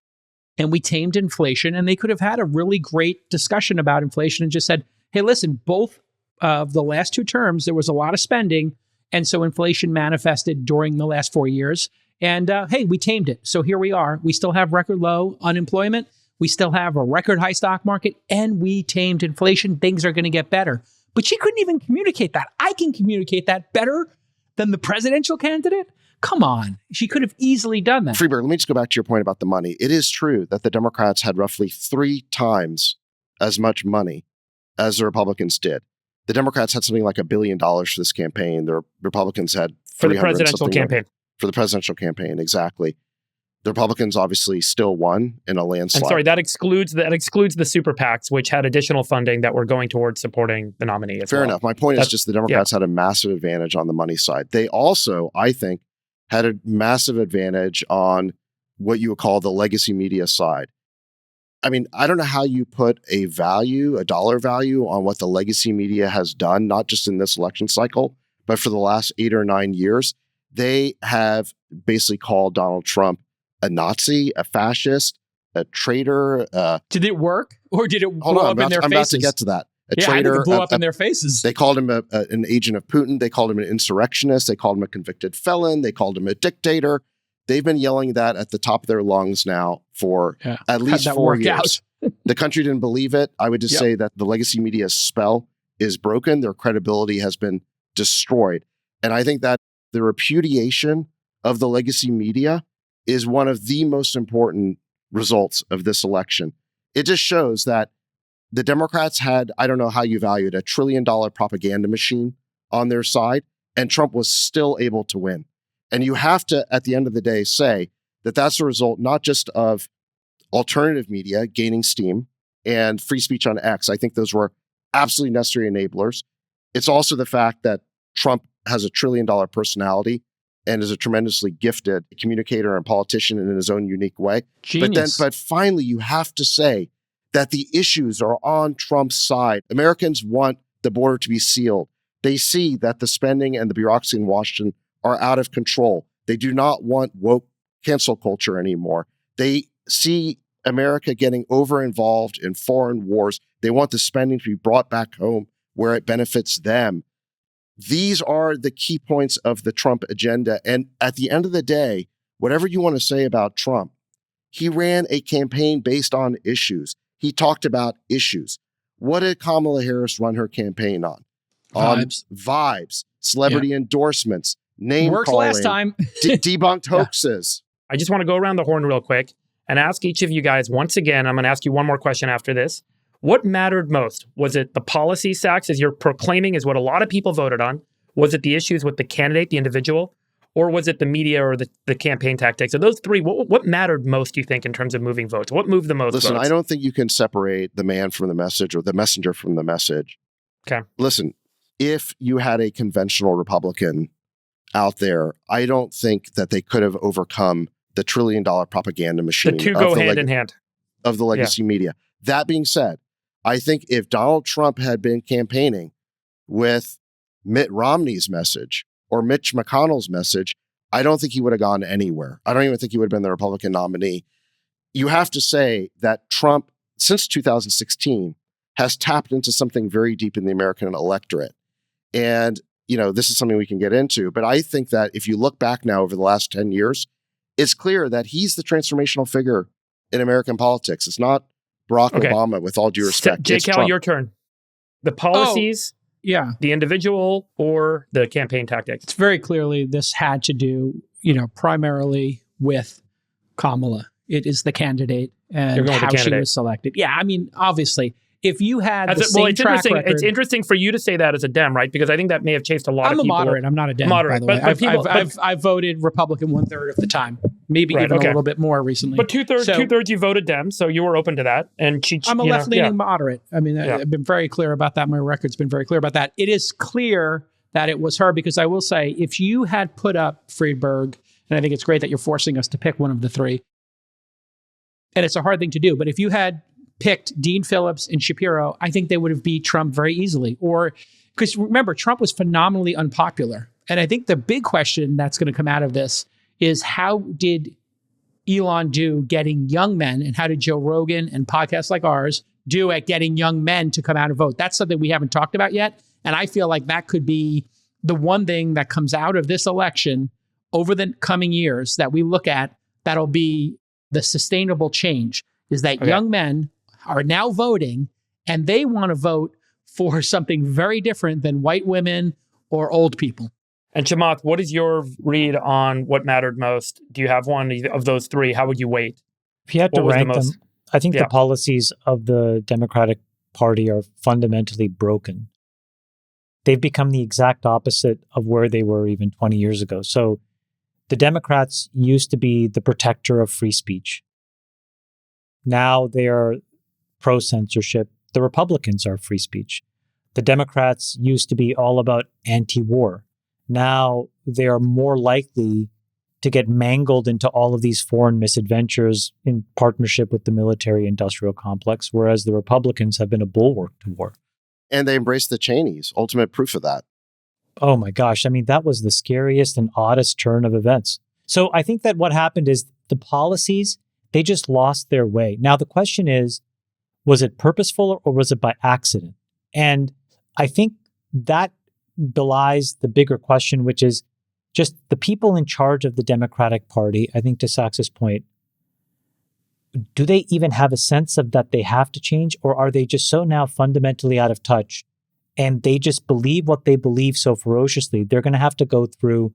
and we tamed inflation. And they could have had a really great discussion about inflation and just said, hey, listen, both of the last 2 terms, there was a lot of spending. And so inflation manifested during the last 4 years. And hey, we tamed it. So here we are. We still have record low unemployment. We still have a record high stock market, and we tamed inflation. Things are going to get better. But she couldn't even communicate that. I can communicate that better than the presidential candidate. Come on. She could have easily done that. Freeberg, let me just go back to your point about the money. It is true that the Democrats had roughly 3 times as much money as the Republicans did. The Democrats had something like $1 billion for this campaign. The Republicans had for the presidential campaign. For the presidential campaign, exactly. The Republicans obviously still won in a landslide. I'm sorry, that excludes the super PACs, which had additional funding that were going towards supporting the nominee as well. Fair enough. My point is just the Democrats had a massive advantage on the money side. They also, I think, had a massive advantage on what you would call the legacy media side. I mean, I don't know how you put a dollar value on what the legacy media has done, not just in this election cycle, but for the last 8 or 9 years. They have basically called Donald Trump a Nazi, a fascist, a traitor. Did it work, or did it blow up in their faces? I'm about to get to that. A traitor. I think it blew up in their faces. They called him an agent of Putin. They called him an insurrectionist. They called him a convicted felon. They called him a dictator. They've been yelling that at the top of their lungs now for at least 4 years. The country didn't believe it. I would just say that the legacy media spell is broken. Their credibility has been destroyed. And I think that the repudiation of the legacy media is one of the most important results of this election. It just shows that the Democrats had, I don't know how you value it, $1 trillion propaganda machine on their side, and Trump was still able to win. And you have to, at the end of the day, say that that's a result not just of alternative media gaining steam and free speech on X. I think those were absolutely necessary enablers. It's also the fact that Trump has a $1 trillion personality and is a tremendously gifted communicator and politician in his own unique way. Genius. But finally, you have to say that the issues are on Trump's side. Americans want the border to be sealed. They see that the spending and the bureaucracy in Washington are out of control. They do not want woke cancel culture anymore. They see America getting over-involved in foreign wars. They want the spending to be brought back home where it benefits them. These are the key points of the Trump agenda. And at the end of the day, whatever you want to say about Trump, he ran a campaign based on issues. He talked about issues. What did Kamala Harris run her campaign on? Vibes, celebrity endorsements, name worked calling, last time. debunked hoaxes. I just want to go around the horn real quick and ask each of you guys once again. I'm going to ask you one more question after this. What mattered most? Was it the policy sacks, as you're proclaiming is what a lot of people voted on? Was it the issues with the candidate, the individual? Or was it the media or the campaign tactics? So those three, what mattered most, do you think, in terms of moving votes? What moved the most Listen, votes? I don't think you can separate the man from the message or the messenger from the message. Okay. Listen, if you had a conventional Republican out there, I don't think that they could have overcome the $1 trillion propaganda machine. The two go hand in hand. Of the legacy media. That being said, I think if Donald Trump had been campaigning with Mitt Romney's message or Mitch McConnell's message, I don't think he would have gone anywhere. I don't even think he would have been the Republican nominee. You have to say that Trump, since 2016, has tapped into something very deep in the American electorate. And, this is something we can get into. But I think that if you look back now over the last 10 years, it's clear that he's the transformational figure in American politics. It's not Barack Obama, with all due respect. J. Cal, your turn. The policies, the individual, or the campaign tactics? It's very clearly this had to do, primarily with Kamala. It is the candidate and how she was selected. Yeah, I mean, obviously, if you had same track record... It's interesting for you to say that as a Dem, right? Because I think that may have chased a lot of people. I'm a moderate. I'm not a Dem, by the way. I've voted Republican 1/3 of the time. Maybe even a little bit more recently. But two-thirds you voted Dem, so you were open to that. And I'm a left-leaning moderate. I mean, I've been very clear about that. My record's been very clear about that. It is clear that it was her, because I will say, if you had put up Friedberg, and I think it's great that you're forcing us to pick one of the three, and it's a hard thing to do, but if you had picked Dean Phillips and Shapiro, I think they would have beat Trump very easily. Or, because remember, Trump was phenomenally unpopular. And I think the big question that's going to come out of this is, how did Elon do getting young men, and how did Joe Rogan and podcasts like ours do at getting young men to come out and vote? That's something we haven't talked about yet. And I feel like that could be the one thing that comes out of this election over the coming years that we look at, that'll be the sustainable change, is that young men are now voting, and they want to vote for something very different than white women or old people. And Chamath, what is your read on what mattered most? Do you have one of those three? How would you weight? If you had to rank them, I think the policies of the Democratic Party are fundamentally broken. They've become the exact opposite of where they were even 20 years ago. So the Democrats used to be the protector of free speech. Now they are pro-censorship. The Republicans are free speech. The Democrats used to be all about anti-war. Now they are more likely to get mangled into all of these foreign misadventures in partnership with the military-industrial complex, whereas the Republicans have been a bulwark to war. And they embraced the Cheneys, ultimate proof of that. Oh my gosh. I mean, that was the scariest and oddest turn of events. So I think that what happened is the policies, they just lost their way. Now, the question is, was it purposeful or was it by accident? And I think that belies the bigger question, which is just the people in charge of the Democratic Party. I think to Sax's point, do they even have a sense of that they have to change, or are they just so now fundamentally out of touch and they just believe what they believe so ferociously? They're going to have to go through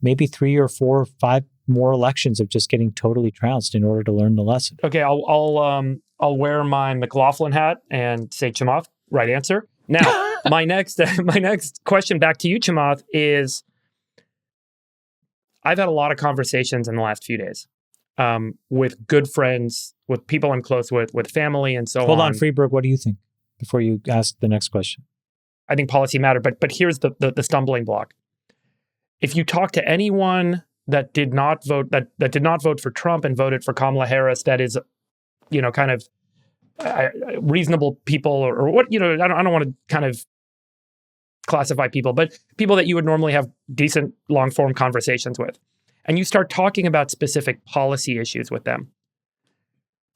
maybe 3 or 4 or 5 more elections of just getting totally trounced in order to learn the lesson. Okay, I'll wear my McLaughlin hat and say Chamath, right answer. Now, my next question back to you, Chamath, is I've had a lot of conversations in the last few days with good friends, with people I'm close with family, and so on. Hold on, Freeberg, what do you think before you ask the next question? I think policy mattered, but here's the stumbling block. If you talk to anyone that did not vote did not vote for Trump and voted for Kamala Harris, that is, kind of reasonable people, or what, I don't want to kind of classify people, but people that you would normally have decent long form conversations with, and you start talking about specific policy issues with them,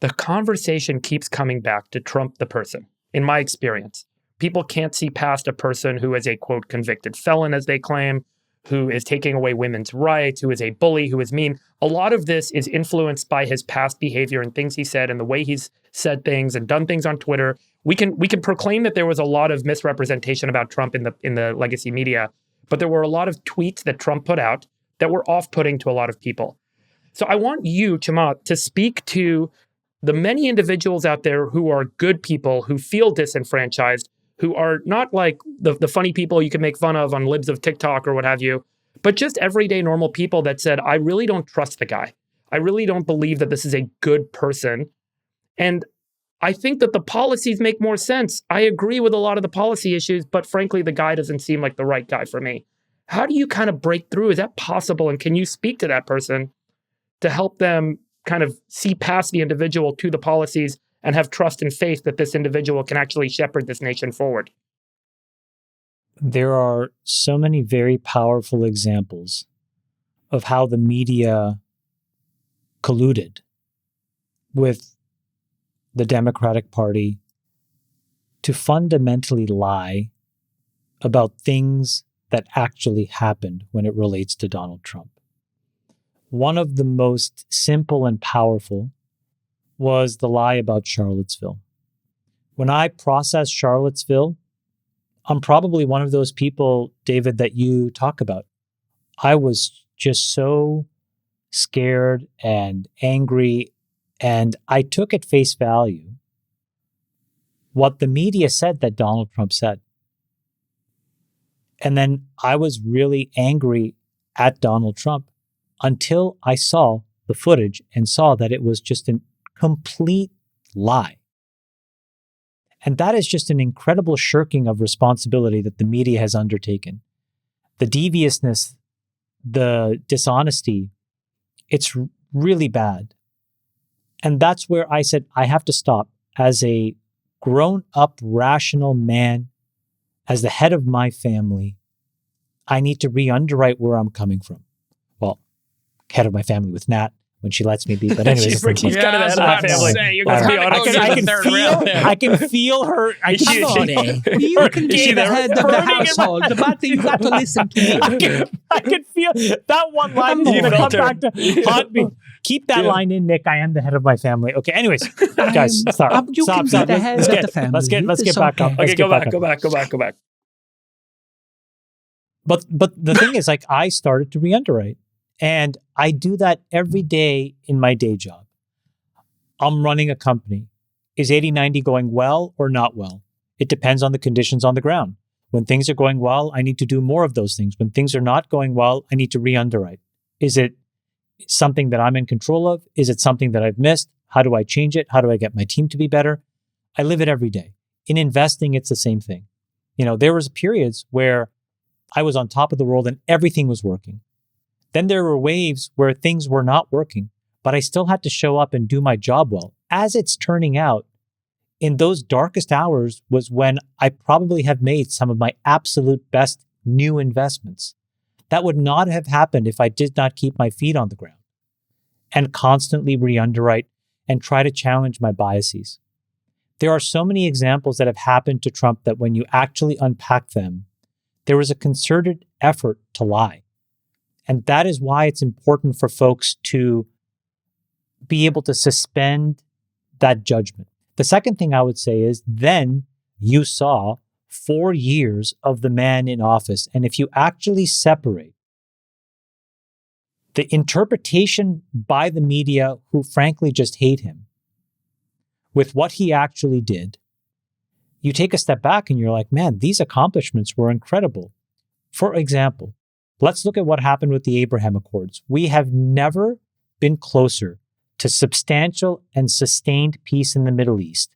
the conversation keeps coming back to Trump the person. In my experience, people can't see past a person who is a, quote, convicted felon, as they claim, who is taking away women's rights, who is a bully, who is mean. A lot of this is influenced by his past behavior and things he said and the way he's said things and done things on Twitter. We can proclaim that there was a lot of misrepresentation about Trump in the legacy media, but there were a lot of tweets that Trump put out that were off-putting to a lot of people. So I want you, Chamath, to speak to the many individuals out there who are good people, who feel disenfranchised, who are not like the funny people you can make fun of on libs of TikTok or what have you, but just everyday normal people that said, I really don't trust the guy. I really don't believe that this is a good person. And I think that the policies make more sense. I agree with a lot of the policy issues, but frankly, the guy doesn't seem like the right guy for me. How do you kind of break through? Is that possible? And can you speak to that person to help them kind of see past the individual to the policies and have trust and faith that this individual can actually shepherd this nation forward? There are so many very powerful examples of how the media colluded with the Democratic Party to fundamentally lie about things that actually happened when it relates to Donald Trump. One of the most simple and powerful was the lie about Charlottesville. When I processed Charlottesville, I'm probably one of those people, David, that you talk about. I was just so scared and angry, and I took at face value what the media said that Donald Trump said. And then I was really angry at Donald Trump until I saw the footage and saw that it was just a complete lie. And that is just an incredible shirking of responsibility that the media has undertaken. The deviousness, the dishonesty, it's really bad. And that's where I said, I have to stop. as a grown-up, rational man, as the head of my family, I need to re-underwrite where I'm coming from. Well, head of my family with Nat, when she lets me be. But anyways, He's kind of the head of my family. I can feel her. You can be the head of the household, but you got to listen to me. I can feel that one line is going to come back to haunt me. Keep that line in, Nick. I am the head of my family. Okay. Anyways, guys, stop. You can be the head of the family. Let's get back up. Okay, go back. But the thing is, like, I started to re-underwrite. And I do that every day in my day job. I'm running a company. Is 80/90 going well or not well? It depends on the conditions on the ground. When things are going well, I need to do more of those things. When things are not going well, I need to re-underwrite. Is it something that I'm in control of? Is it something that I've missed? How do I change it? How do I get my team to be better? I live it every day. In investing, it's the same thing. There was periods where I was on top of the world and everything was working. Then there were waves where things were not working, but I still had to show up and do my job well. As it's turning out, in those darkest hours was when I probably have made some of my absolute best new investments. That would not have happened if I did not keep my feet on the ground and constantly re-underwrite and try to challenge my biases. There are so many examples that have happened to Trump that when you actually unpack them, there was a concerted effort to lie. And that is why it's important for folks to be able to suspend that judgment. The second thing I would say is then you saw 4 years of the man in office. And if you actually separate the interpretation by the media, who frankly just hate him, with what he actually did, you take a step back and you're like, man, these accomplishments were incredible. For example, let's look at what happened with the Abraham Accords. We have never been closer to substantial and sustained peace in the Middle East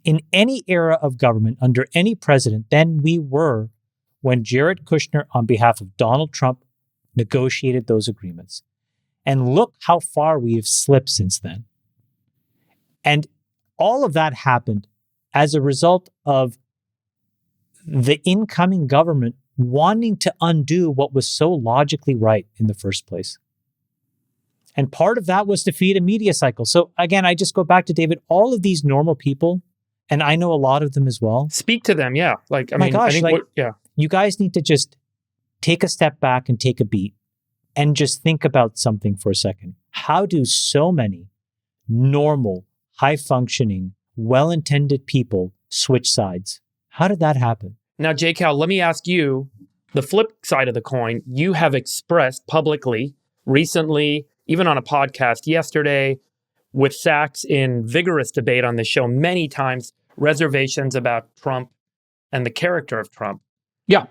in any era of government under any president than we were when Jared Kushner, on behalf of Donald Trump, negotiated those agreements. And look how far we have slipped since then. And all of that happened as a result of the incoming government wanting to undo what was so logically right in the first place. And part of that was to feed a media cycle. So again, I just go back to David, all of these normal people, and I know a lot of them as well. Speak to them, yeah. Like, you guys need to just take a step back and take a beat and just think about something for a second. How do so many normal, high-functioning, well-intended people switch sides? How did that happen? Now, J. Cal, let me ask you the flip side of the coin. You have expressed publicly, recently, even on a podcast yesterday, with Sachs in vigorous debate on the show many times, reservations about Trump and the character of Trump. Yeah.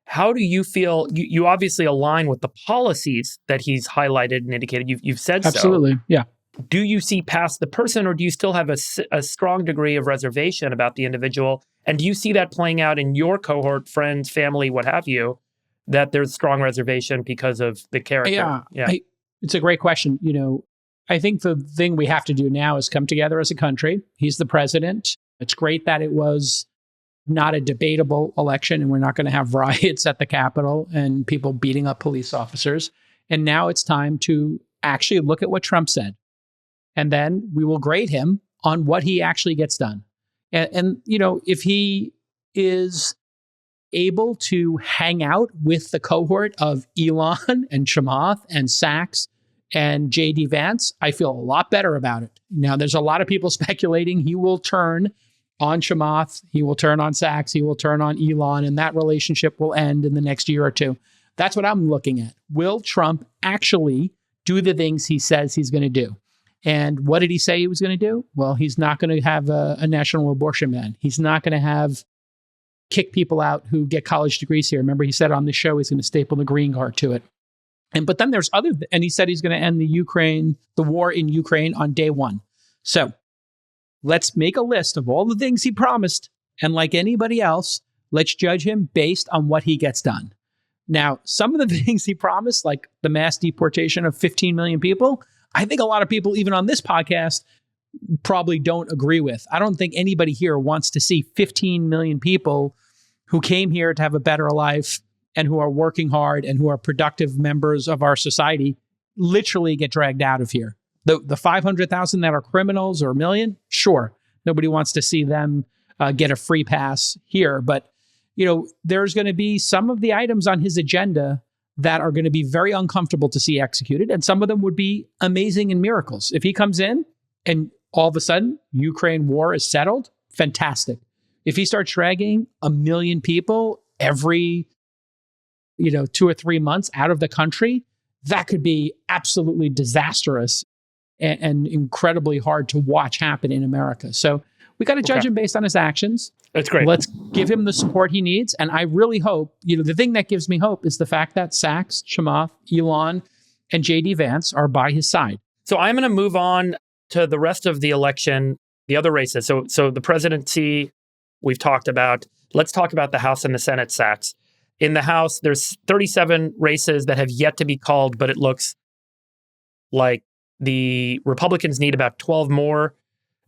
How do you feel? You obviously align with the policies that he's highlighted and indicated. You've said Absolutely. Yeah. Do you see past the person, or do you still have a strong degree of reservation about the individual? And do you see that playing out in your cohort, friends, family, what have you, that there's strong reservation because of the character? Yeah. It's a great question. I think the thing we have to do now is come together as a country. He's the president. It's great that it was not a debatable election and we're not going to have riots at the Capitol and people beating up police officers. And now it's time to actually look at what Trump said. And then we will grade him on what he actually gets done. And if he is able to hang out with the cohort of Elon and Chamath and Sachs and J.D. Vance, I feel a lot better about it. Now, there's a lot of people speculating he will turn on Chamath, he will turn on Sachs, he will turn on Elon, and that relationship will end in the next year or two. That's what I'm looking at. Will Trump actually do the things he says he's going to do? And what did he say he was going to do? Well, he's not going to have a national abortion ban. He's not going to kick people out who get college degrees here. Remember, he said on the show he's going to staple the green card to it. But then there's and he said he's going to end the war in Ukraine on day one. So let's make a list of all the things he promised. And like anybody else, let's judge him based on what he gets done. Now, some of the things he promised, like the mass deportation of 15 million people, I think a lot of people, even on this podcast, probably don't agree with. I don't think anybody here wants to see 15 million people who came here to have a better life and who are working hard and who are productive members of our society literally get dragged out of here. The 500,000 that are criminals or a million, sure. Nobody wants to see them get a free pass here. But, there's going to be some of the items on his agenda that are going to be very uncomfortable to see executed. And some of them would be amazing and miracles. If he comes in and all of a sudden Ukraine war is settled, fantastic. If he starts dragging 1 million people every, 2 or 3 months out of the country, that could be absolutely disastrous and incredibly hard to watch happen in America. So we got to judge him based on his actions. That's great. Let's give him the support he needs. And I really hope, the thing that gives me hope is the fact that Sachs, Chamath, Elon, and J.D. Vance are by his side. So I'm going to move on to the rest of the election, the other races. So the presidency, we've talked about. Let's talk about the House and the Senate, Sachs. In the House, there's 37 races that have yet to be called, but it looks like the Republicans need about 12 more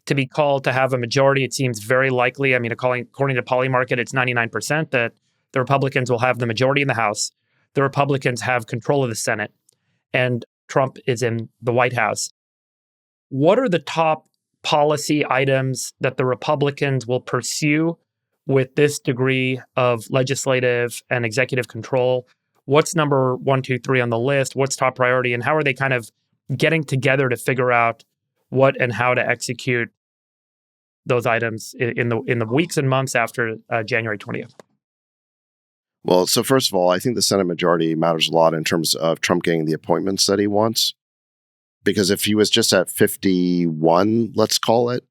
to be called to have a majority. It seems very likely. I mean, according to Polymarket, it's 99% that the Republicans will have the majority in the House. The Republicans have control of the Senate, and Trump is in the White House. What are the top policy items that the Republicans will pursue with this degree of legislative and executive control? What's number 1, 2, 3 on the list? What's top priority? And how are they kind of getting together to figure out what and how to execute those items in the weeks and months after January 20th? Well, so first of all, I think the Senate majority matters a lot in terms of Trump getting the appointments that he wants. Because if he was just at 51, let's call it,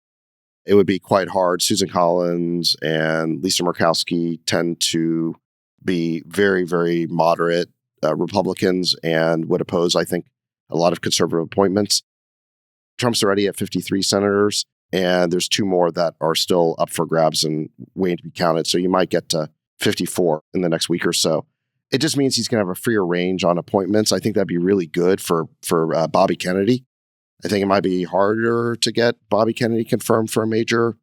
it would be quite hard. Susan Collins and Lisa Murkowski tend to be very, very moderate Republicans and would oppose, I think, a lot of conservative appointments. Trump's already at 53 senators, and there's 2 more that are still up for grabs and waiting to be counted. So you might get to 54 in the next week or so. It just means he's going to have a freer range on appointments. I think that'd be really good for Bobby Kennedy. I think it might be harder to get Bobby Kennedy confirmed for a major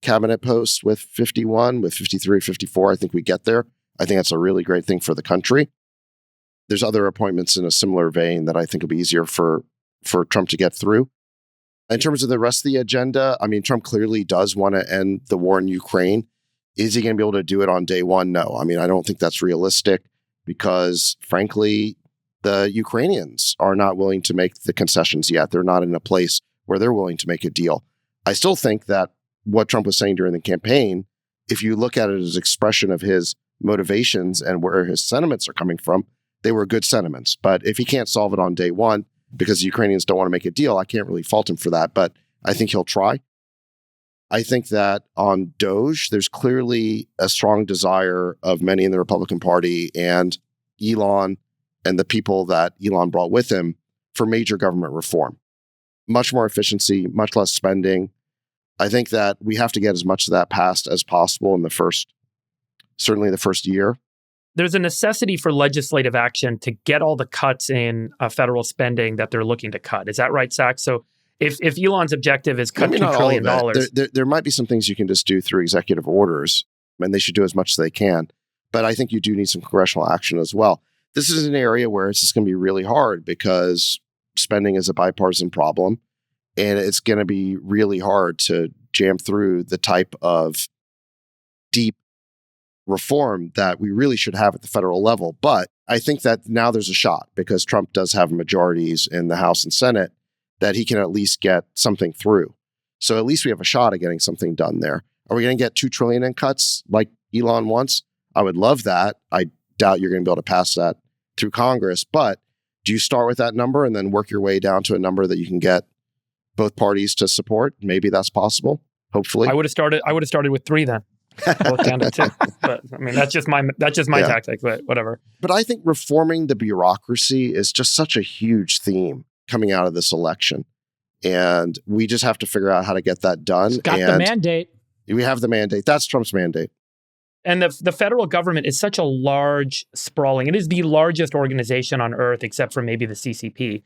cabinet post with 51, with 53, 54. I think we get there. I think that's a really great thing for the country. There's other appointments in a similar vein that I think will be easier for Trump to get through. In terms of the rest of the agenda, I mean, Trump clearly does want to end the war in Ukraine. Is he going to be able to do it on day one? No. I mean, I don't think that's realistic because, frankly, the Ukrainians are not willing to make the concessions yet. They're not in a place where they're willing to make a deal. I still think that what Trump was saying during the campaign, if you look at it as expression of his motivations and where his sentiments are coming from, they were good sentiments. But if he can't solve it on day one because the Ukrainians don't want to make a deal, I can't really fault him for that. But I think he'll try. I think that on DOGE, there's clearly a strong desire of many in the Republican Party and Elon and the people that Elon brought with him for major government reform. Much more efficiency, much less spending. I think that we have to get as much of that passed as possible in certainly the first year. There's a necessity for legislative action to get all the cuts in federal spending that they're looking to cut. Is that right, Sachs? So if Elon's objective is cut $2 trillion, there might be some things you can just do through executive orders, and they should do as much as they can. But I think you do need some congressional action as well. This is an area where it's just going to be really hard because spending is a bipartisan problem, and it's going to be really hard to jam through the type of deep reform that we really should have at the federal level. But I think that now there's a shot because Trump does have majorities in the House and Senate that he can at least get something through. So at least we have a shot at getting something done there. Are we going to get $2 trillion in cuts like Elon wants? I would love that. I doubt you're going to be able to pass that through Congress. But do you start with that number and then work your way down to a number that you can get both parties to support? Maybe that's possible. Hopefully, I would have started with 3 then. Both down to 2. But I mean, that's just my tactic. But whatever. But I think reforming the bureaucracy is just such a huge theme coming out of this election, and we just have to figure out how to get that done. Got the mandate. We have the mandate. That's Trump's mandate. And the federal government is such a large, sprawling. It is the largest organization on earth, except for maybe the CCP.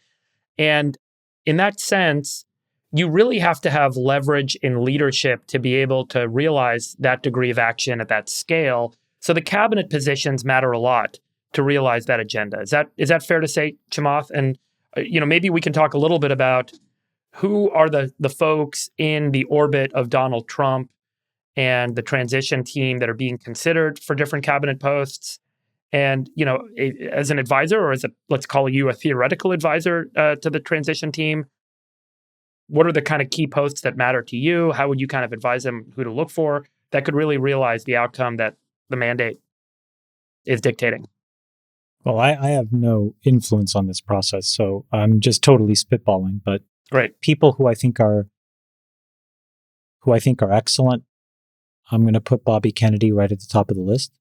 And in that sense, you really have to have leverage in leadership to be able to realize that degree of action at that scale. So the cabinet positions matter a lot to realize that agenda. Is that fair to say, Chamath? And maybe we can talk a little bit about who are the folks in the orbit of Donald Trump and the transition team that are being considered for different cabinet posts. And, as an advisor, or let's call you a theoretical advisor to the transition team, what are the kind of key posts that matter to you? How would you kind of advise them who to look for that could really realize the outcome that the mandate is dictating? Well, I have no influence on this process, so I'm just totally spitballing. But right. People who I think are excellent, I'm going to put Bobby Kennedy right at the top of the list.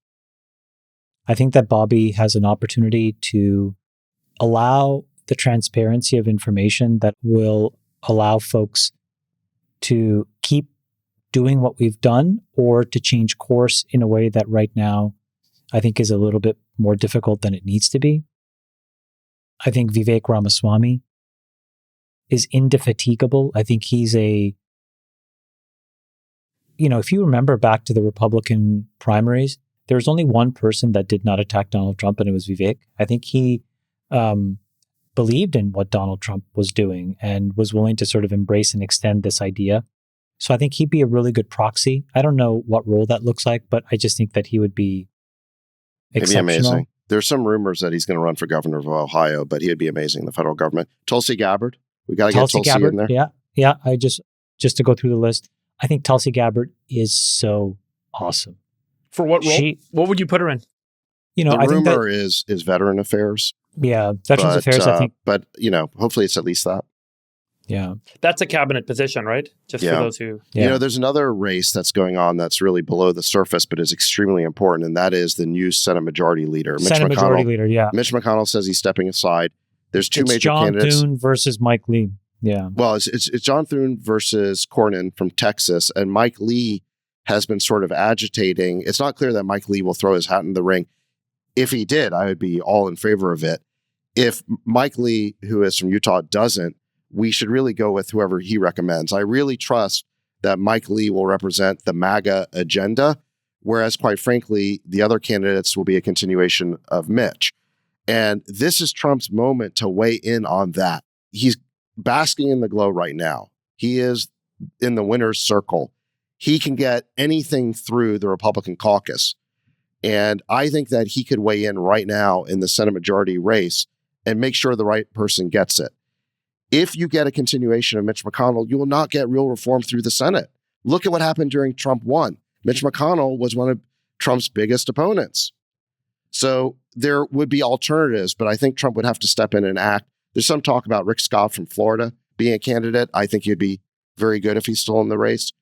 I think that Bobby has an opportunity to allow the transparency of information that will allow folks to keep doing what we've done or to change course in a way that right now I think is a little bit more difficult than it needs to be. I think Vivek Ramaswamy is indefatigable. I think he's if you remember back to the Republican primaries, there was only one person that did not attack Donald Trump, and it was Vivek. I think he believed in what Donald Trump was doing and was willing to sort of embrace and extend this idea. So I think he'd be a really good proxy. I don't know what role that looks like, but I just think that he would be exceptional. He'd be amazing. There's some rumors that he's going to run for governor of Ohio, but he'd be amazing in the federal government. Tulsi Gabbard. We got to get Tulsi Gabbard, in there. Yeah. I just to go through the list, I think Tulsi Gabbard is so awesome. For what role? What would you put her in? The rumor is veteran affairs. Yeah, Veterans Affairs, I think. But, hopefully it's at least that. Yeah. That's a cabinet position, right? Just for those who... Yeah. There's another race that's going on that's really below the surface, but is extremely important, and that is the new Senate Majority Leader, Mitch McConnell. Majority Leader, yeah. Major McConnell says he's stepping aside. There's two major candidates. John Thune versus Mike Lee. Yeah. Well, it's John Thune versus Cornyn from Texas, and Mike Lee has been sort of agitating. It's not clear that Mike Lee will throw his hat in the ring. If he did, I would be all in favor of it. If Mike Lee, who is from Utah, doesn't, we should really go with whoever he recommends. I really trust that Mike Lee will represent the MAGA agenda, whereas, quite frankly, the other candidates will be a continuation of Mitch. And this is Trump's moment to weigh in on that. He's basking in the glow right now. He is in the winner's circle. He can get anything through the Republican caucus. And I think that he could weigh in right now in the Senate majority race and make sure the right person gets it. If you get a continuation of Mitch McConnell, you will not get real reform through the Senate. Look at what happened during Trump 1. Mitch McConnell was one of Trump's biggest opponents. So there would be alternatives, but I think Trump would have to step in and act. There's some talk about Rick Scott from Florida being a candidate. I think he'd be very good if he's still in the race.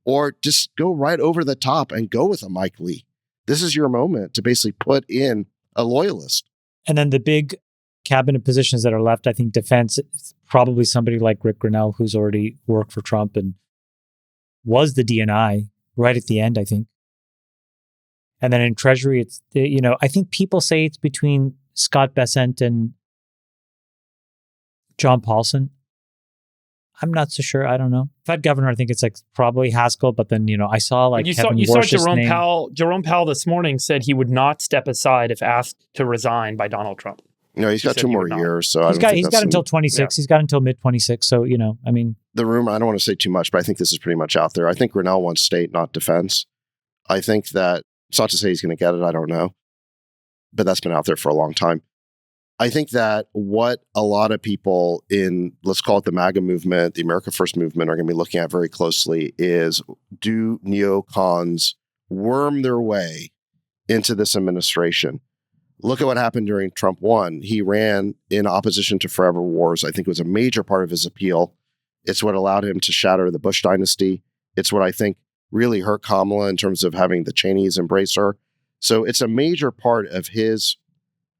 Or just go right over the top and go with a Mike Lee. This is your moment to basically put in a loyalist. And then the big cabinet positions that are left, I think defense, probably somebody like Rick Grinnell, who's already worked for Trump and was the DNI right at the end, I think. And then in Treasury, it's, I think people say it's between Scott Bessent and John Paulson. I'm not so sure. I don't know. Fed governor, I think it's like probably Haskell, but then, I saw like you saw Jerome Powell. Jerome Powell this morning said he would not step aside if asked to resign by Donald Trump. He's got 2 more years. So he's got until 26. Yeah. He's got until mid 26. So, the rumor, I don't want to say too much, but I think this is pretty much out there. I think Grinnell wants state, not defense. I think that it's not to say he's going to get it. I don't know, but that's been out there for a long time. I think that what a lot of people in, let's call it the MAGA movement, the America First movement, are going to be looking at very closely is, do neocons worm their way into this administration? Look at what happened during Trump 1. He ran in opposition to forever wars. I think it was a major part of his appeal. It's what allowed him to shatter the Bush dynasty. It's what I think really hurt Kamala in terms of having the Cheneys embrace her. So it's a major part of his,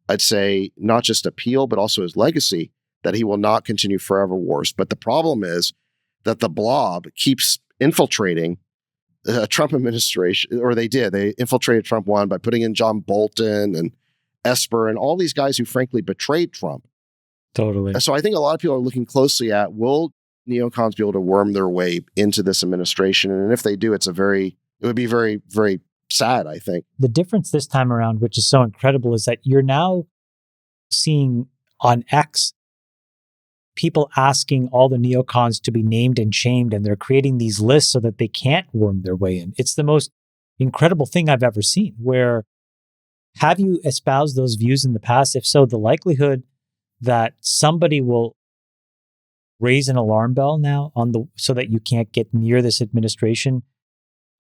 I'd say, not just appeal, but also his legacy, that he will not continue forever wars. But the problem is that the blob keeps infiltrating the Trump administration, or they did. They infiltrated Trump 1 by putting in John Bolton and Esper and all these guys who frankly betrayed Trump. Totally. So I think a lot of people are looking closely at, will neocons be able to worm their way into this administration. And if they do, it would be very, very sad, I think. The difference this time around, which is so incredible, is that you're now seeing on X people asking all the neocons to be named and shamed, and they're creating these lists so that they can't worm their way in. It's the most incredible thing I've ever seen, where have you espoused those views in the past? If so, the likelihood that somebody will raise an alarm bell now so that you can't get near this administration,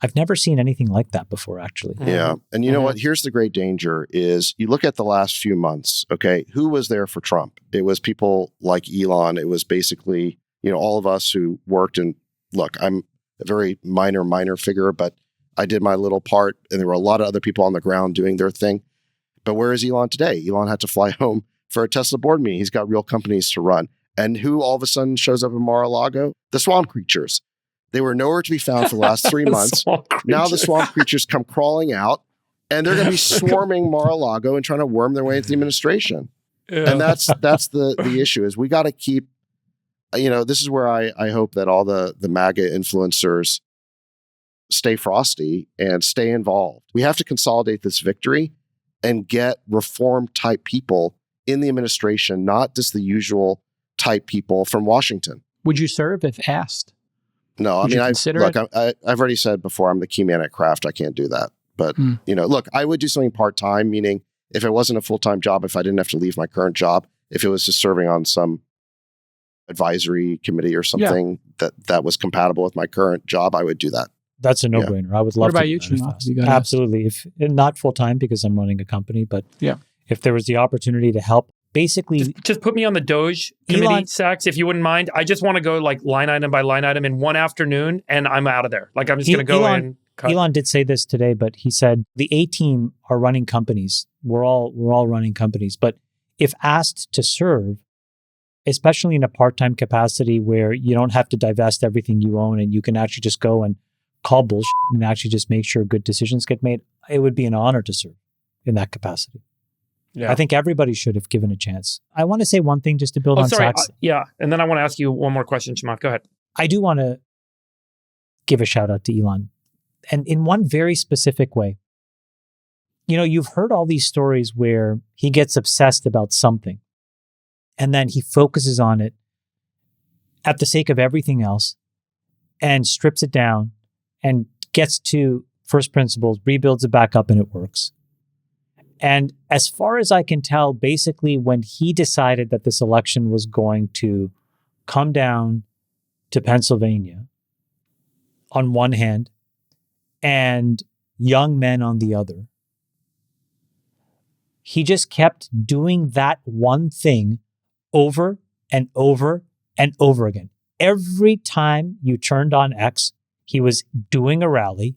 I've never seen anything like that before, actually. Yeah. And you know what? Here's the great danger is you look at the last few months, okay? Who was there for Trump? It was people like Elon. It was basically, all of us who worked. And look, I'm a very minor figure, but I did my little part. And there were a lot of other people on the ground doing their thing. But where is Elon today? Elon had to fly home for a Tesla board meeting. He's got real companies to run. And who all of a sudden shows up in Mar-a-Lago? The swamp creatures. They were nowhere to be found for the last 3 months. Now the swamp creatures come crawling out, and they're going to be swarming Mar-a-Lago and trying to worm their way into the administration. Yeah. And that's the issue is we got to keep, this is where I hope that all the MAGA influencers stay frosty and stay involved. We have to consolidate this victory and get reform type people in the administration, not just the usual type people from Washington. Would you serve if asked? No, I've already said before, I'm the key man at Kraft. I can't do that. But, look, I would do something part-time, meaning if it wasn't a full-time job, if I didn't have to leave my current job, if it was just serving on some advisory committee or something that was compatible with my current job, I would do that. That's a no-brainer. Yeah. I would love to. What about you, Chima? Absolutely. If not full-time because I'm running a company, but if there was the opportunity to help, basically, just put me on the Doge committee, Sachs, if you wouldn't mind. I just want to go like line item by line item in one afternoon, and I'm out of there. Like I'm just going to go in. Elon did say this today, but he said the A team are running companies. We're all running companies, but if asked to serve, especially in a part-time capacity where you don't have to divest everything you own and you can actually just go and call bullshit and actually just make sure good decisions get made, it would be an honor to serve in that capacity. Yeah. I think everybody should have given a chance. I want to say one thing just to build on Sachs. And then I want to ask you one more question, Chamath. Go ahead. I do want to give a shout out to Elon. And in one very specific way. You've heard all these stories where he gets obsessed about something and then he focuses on it at the sake of everything else and strips it down and gets to first principles, rebuilds it back up, and it works. And as far as I can tell, basically when he decided that this election was going to come down to Pennsylvania on one hand and young men on the other, he just kept doing that one thing over and over and over again. Every time you turned on X, he was doing a rally.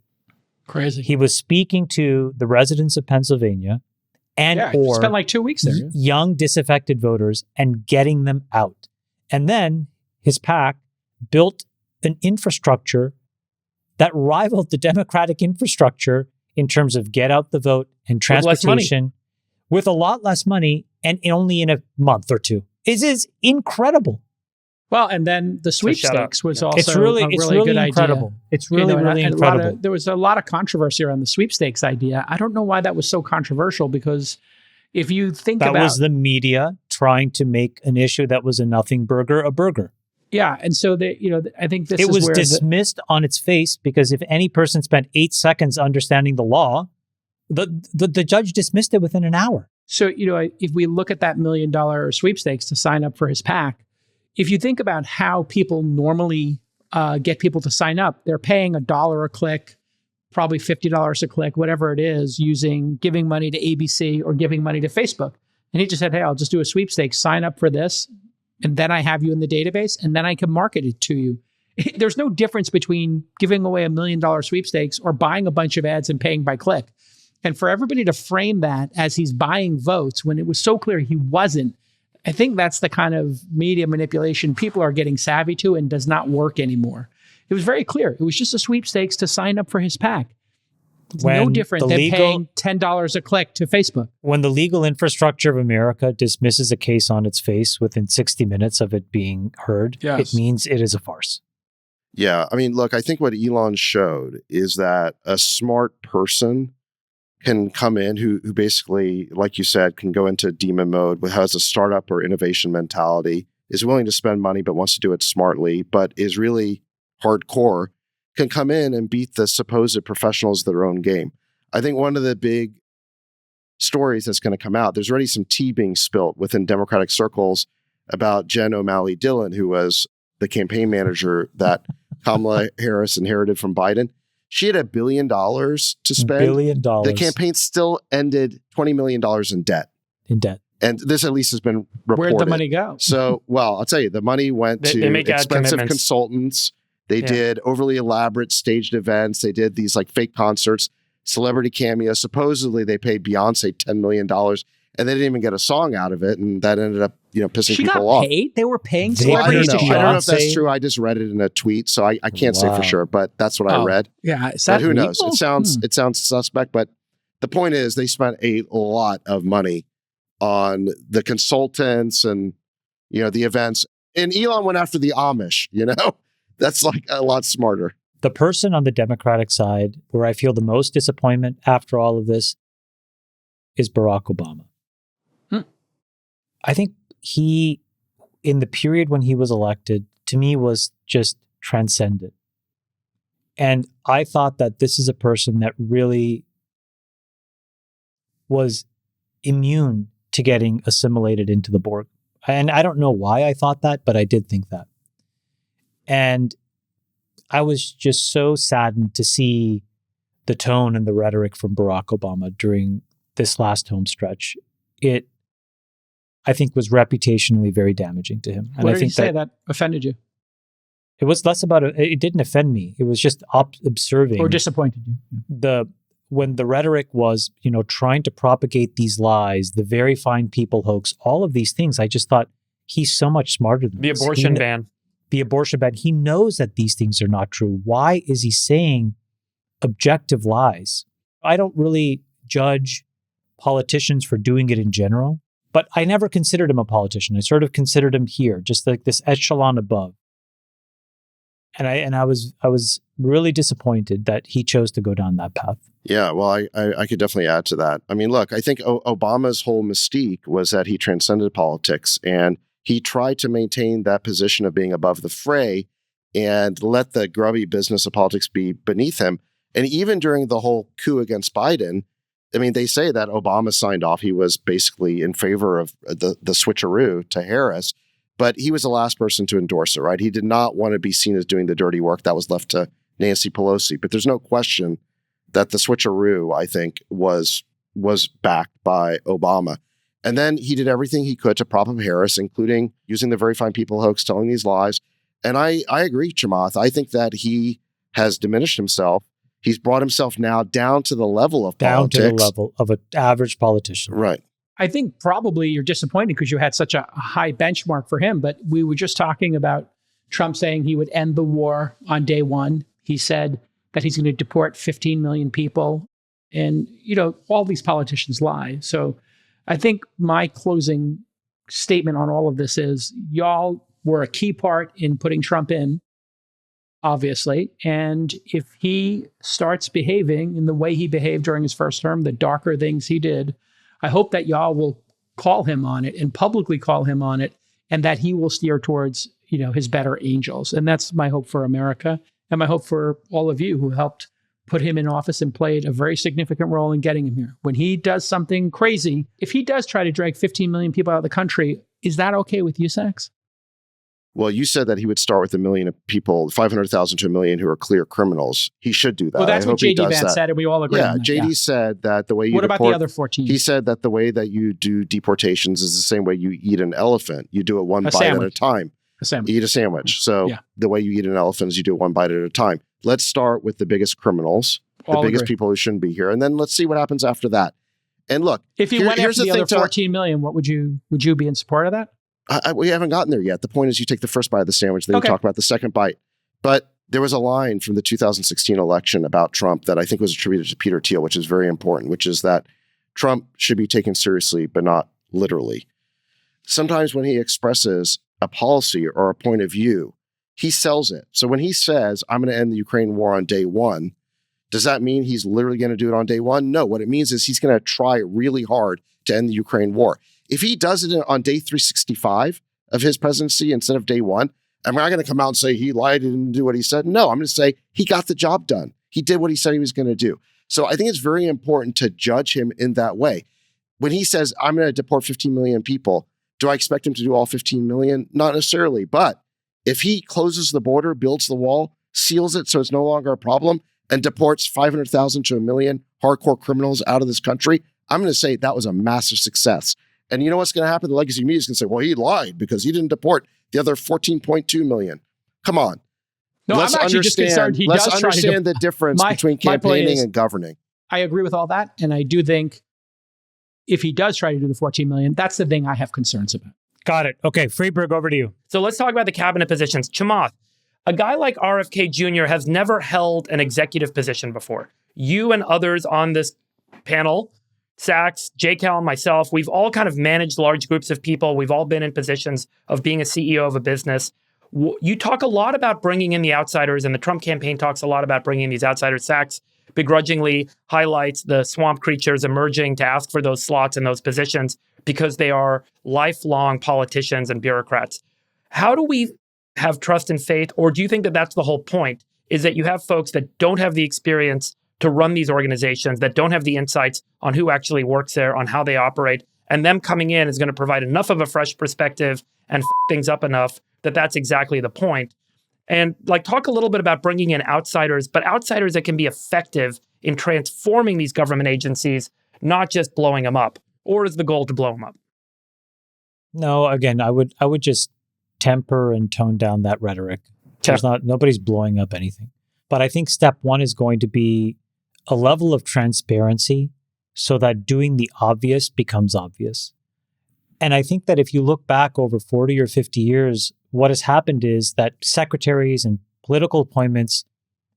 Crazy. He was speaking to the residents of Pennsylvania or spent like 2 weeks there. Young disaffected voters and getting them out. And then his PAC built an infrastructure that rivaled the Democratic infrastructure in terms of get out the vote and transportation with a lot less money and only in a month or two. It is incredible. Well, and then the sweepstakes was also it's really good incredible. idea. It's really incredible. There was a lot of controversy around the sweepstakes idea. I don't know why that was so controversial because if you think that was the media trying to make an issue that was a nothing burger a burger. Yeah, and so I think this it was dismissed on its face because if any person spent 8 seconds understanding the law, the judge dismissed it within an hour. So if we look at that $1 million sweepstakes to sign up for his PAC. If you think about how people normally get people to sign up, they're paying $1 a click, probably $50 a click, whatever it is, giving money to ABC or giving money to Facebook. And he just said, hey, I'll just do a sweepstakes, sign up for this, and then I have you in the database, and then I can market it to you. There's no difference between giving away $1 million sweepstakes or buying a bunch of ads and paying by click. And for everybody to frame that as he's buying votes when it was so clear he wasn't, I think that's the kind of media manipulation people are getting savvy to and does not work anymore. It was very clear. It was just a sweepstakes to sign up for his PAC. It's no different than paying $10 a click to Facebook. When the legal infrastructure of America dismisses a case on its face within 60 minutes of it being heard, it means it is a farce. Yeah. I mean, look, I think what Elon showed is that a smart person can come in who basically, like you said, can go into demon mode, has a startup or innovation mentality, is willing to spend money but wants to do it smartly, but is really hardcore, can come in and beat the supposed professionals of their own game. I think one of the big stories that's going to come out, there's already some tea being spilt within Democratic circles about Jen O'Malley Dillon, who was the campaign manager that Kamala Harris inherited from Biden. She had $1 billion to spend. $1 billion. The campaign still ended $20 million in debt. And this at least has been reported. Where'd the money go? So, well, I'll tell you, the money went to expensive consultants. They did overly elaborate staged events. They did these like fake concerts, celebrity cameos. Supposedly they paid Beyonce $10 million and they didn't even get a song out of it. And that ended up, pissing people off. She got paid? They were paying celebrities to I don't know if that's true. I just read it in a tweet, so I can't say for sure, but that's what I read. Yeah. But who knows? It sounds suspect, but the point is they spent a lot of money on the consultants and, the events. And Elon went after the Amish, That's like a lot smarter. The person on the Democratic side where I feel the most disappointment after all of this is Barack Obama. I think he, in the period when he was elected, to me was just transcendent. And I thought that this is a person that really was immune to getting assimilated into the Borg. And I don't know why I thought that, but I did think that. And I was just so saddened to see the tone and the rhetoric from Barack Obama during this last home stretch. It, I think, was reputationally very damaging to him. And what I did think he say that offended you? It was less about it didn't offend me. It was just observing. Or disappointed you. When the rhetoric was, trying to propagate these lies, the very fine people hoax, all of these things, I just thought he's so much smarter than the this. abortion ban. The abortion ban. He knows that these things are not true. Why is he saying objective lies? I don't really judge politicians for doing it in general, but I never considered him a politician. I sort of considered him here, just like this echelon above. And I was really disappointed that he chose to go down that path. Yeah, well, I could definitely add to that. I mean, look, I think Obama's whole mystique was that he transcended politics and he tried to maintain that position of being above the fray and let the grubby business of politics be beneath him. And even during the whole coup against Biden, I mean, they say that Obama signed off. He was basically in favor of the switcheroo to Harris, but he was the last person to endorse it, right? He did not want to be seen as doing the dirty work that was left to Nancy Pelosi. But there's no question that the switcheroo, I think, was backed by Obama. And then he did everything he could to prop up Harris, including using the very fine people hoax, telling these lies. And I agree, Chamath. I think that he has diminished himself. He's brought himself now down to the level of politics. Down to the level of an average politician. Right. I think probably you're disappointed because you had such a high benchmark for him. But we were just talking about Trump saying he would end the war on day one. He said that he's going to deport 15 million people. And, all these politicians lie. So I think my closing statement on all of this is y'all were a key part in putting Trump in, obviously. And if he starts behaving in the way he behaved during his first term, the darker things he did, I hope that y'all will call him on it and publicly call him on it, and that he will steer towards, his better angels. And that's my hope for America and my hope for all of you who helped put him in office and played a very significant role in getting him here. When he does something crazy, if he does try to drag 15 million people out of the country, is that okay with you, Sachs? Well, you said that he would start with 1 million people, 500,000 to 1 million who are clear criminals. He should do that. Well, that's what J.D. Vance said, and we all agree on that. JD said that the way you What about the other 14? He said that the way that you do deportations is the same way you eat an elephant. You do it one bite at a time. You eat a sandwich. So the way you eat an elephant is you do it one bite at a time. Let's start with the biggest criminals, the biggest people who shouldn't be here, and then let's see what happens after that. And look, if he went after the other 14 million, what would you be in support of that? We haven't gotten there yet. The point is you take the first bite of the sandwich, then you talk about the second bite. But There was a line from the 2016 election about Trump that I think was attributed to Peter Thiel, which is very important, which is that Trump should be taken seriously, but not literally. Sometimes when he expresses a policy or a point of view, he sells it. So when he says, I'm going to end the Ukraine war on day one, does that mean he's literally going to do it on day one? No. What it means is he's going to try really hard to end the Ukraine war. If he does it on day 365 of his presidency instead of day one, I'm not going to come out and say he lied and didn't do what he said. No, I'm going to say he got the job done. He did what he said he was going to do. So I think it's very important to judge him in that way. When he says, I'm going to deport 15 million people, do I expect him to do all 15 million? Not necessarily. But if he closes the border, builds the wall, seals it so it's no longer a problem, and deports 500,000 to 1 million hardcore criminals out of this country, I'm going to say that was a massive success. And you know what's going to happen? The legacy media is going to say, well, he lied because he didn't deport the other 14.2 million. Come on. No, I'm actually just concerned he does try to understand the difference between campaigning and governing. I agree with all that. And I do think if he does try to do the 14 million, that's the thing I have concerns about. Got it. Okay, Friedberg, over to you. So let's talk about the cabinet positions. Chamath, a guy like RFK Jr. has never held an executive position before. You and others on this panel, Sachs, J. Cal, and myself, we've all kind of managed large groups of people. We've all been in positions of being a CEO of a business. You talk a lot about bringing in the outsiders, and the Trump campaign talks a lot about bringing in these outsiders. Sachs begrudgingly highlights the swamp creatures emerging to ask for those slots in those positions because they are lifelong politicians and bureaucrats. How do we have trust and faith, or do you think that that's the whole point, is that you have folks that don't have the experience to run these organizations, that don't have the insights on who actually works there, on how they operate, and them coming in is going to provide enough of a fresh perspective and things up enough that that's exactly the point. And talk a little bit about bringing in outsiders, but outsiders that can be effective in transforming these government agencies, not just blowing them up. Or is the goal to blow them up? No, again, I would just temper and tone down that rhetoric. Nobody's blowing up anything. But I think step one is going to be a level of transparency so that doing the obvious becomes obvious. And I think that if you look back over 40 or 50 years, what has happened is that secretaries and political appointments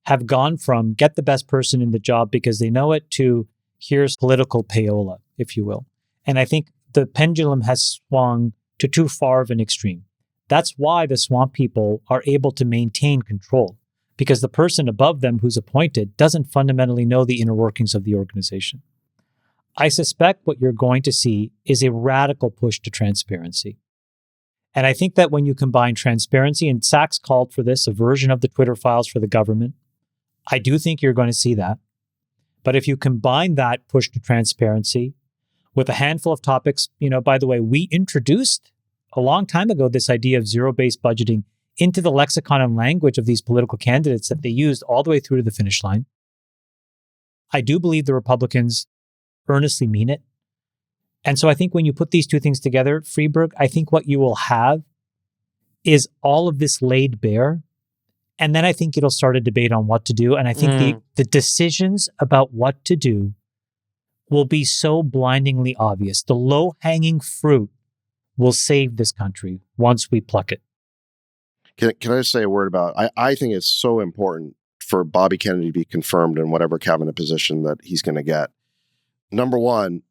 have gone from get the best person in the job because they know it to here's political payola, if you will. And I think the pendulum has swung to too far of an extreme. That's why the swamp people are able to maintain control, because the person above them who's appointed doesn't fundamentally know the inner workings of the organization. I suspect what you're going to see is a radical push to transparency. And I think that when you combine transparency, and Sachs called for this, a version of the Twitter files for the government, I do think you're going to see that. But if you combine that push to transparency with a handful of topics, by the way, we introduced a long time ago this idea of zero-based budgeting into the lexicon and language of these political candidates that they used all the way through to the finish line. I do believe the Republicans earnestly mean it. And so I think when you put these two things together, Friedberg, I think what you will have is all of this laid bare. And then I think it'll start a debate on what to do. And I think the decisions about what to do will be so blindingly obvious. The low-hanging fruit will save this country once we pluck it. Can I just say a word about, I think it's so important for Bobby Kennedy to be confirmed in whatever cabinet position that he's going to get. Number one,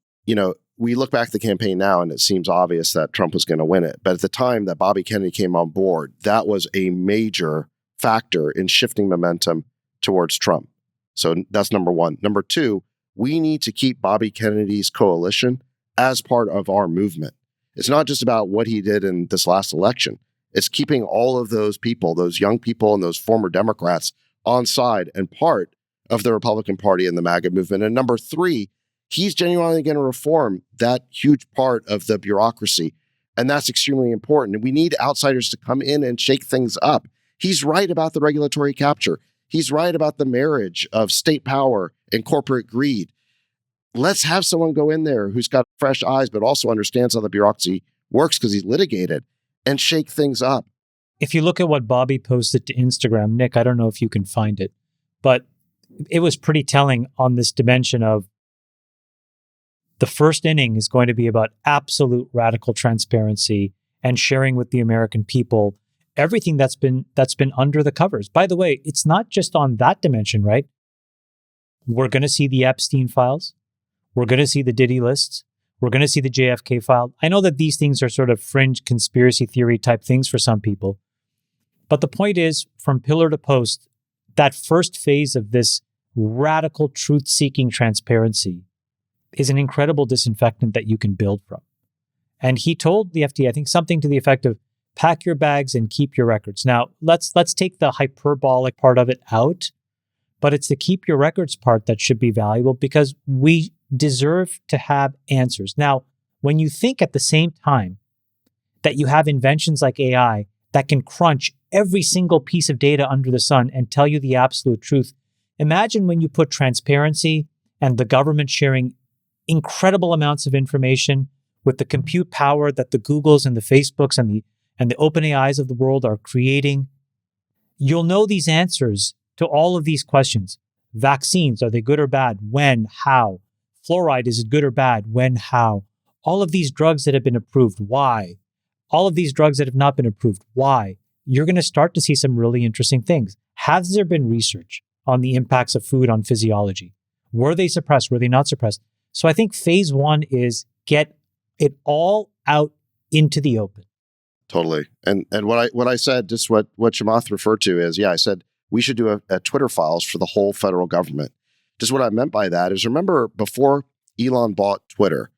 we look back at the campaign now and it seems obvious that Trump was going to win it. But at the time that Bobby Kennedy came on board, that was a major factor in shifting momentum towards Trump. So that's number one. Number two, we need to keep Bobby Kennedy's coalition as part of our movement. It's not just about what he did in this last election. It's keeping all of those people, those young people and those former Democrats on side and part of the Republican Party and the MAGA movement. And number three, he's genuinely going to reform that huge part of the bureaucracy. And that's extremely important. And we need outsiders to come in and shake things up. He's right about the regulatory capture. He's right about the marriage of state power and corporate greed. Let's have someone go in there who's got fresh eyes, but also understands how the bureaucracy works because he's litigated, and shake things up. If you look at what Bobby posted to Instagram, Nick, I don't know if you can find it, but it was pretty telling on this dimension of the first inning is going to be about absolute radical transparency and sharing with the American people everything that's been under the covers. By the way, it's not just on that dimension, right? We're going to see the Epstein files. We're going to see the Diddy lists. We're going to see the JFK file. I know that these things are sort of fringe conspiracy theory type things for some people. But the point is, from pillar to post, that first phase of this radical truth-seeking transparency is an incredible disinfectant that you can build from. And he told the FDA, I think, something to the effect of, pack your bags and keep your records. Now, let's take the hyperbolic part of it out, but it's the keep your records part that should be valuable because we deserve to have answers. Now, when you think at the same time that you have inventions like AI that can crunch every single piece of data under the sun and tell you the absolute truth, imagine when you put transparency and the government sharing incredible amounts of information with the compute power that the Googles and the Facebooks and the OpenAIs of the world are creating. You'll know these answers to all of these questions. Vaccines, are they good or bad? When? How? Fluoride, is it good or bad? When? How? All of these drugs that have been approved, why? All of these drugs that have not been approved, why? You're going to start to see some really interesting things. Has there been research on the impacts of food on physiology? Were they suppressed? Were they not suppressed? So I think phase one is get it all out into the open. Totally. And what I said, just what Chamath referred to is, I said we should do a Twitter files for the whole federal government. Just what I meant by that is, remember before Elon bought Twitter,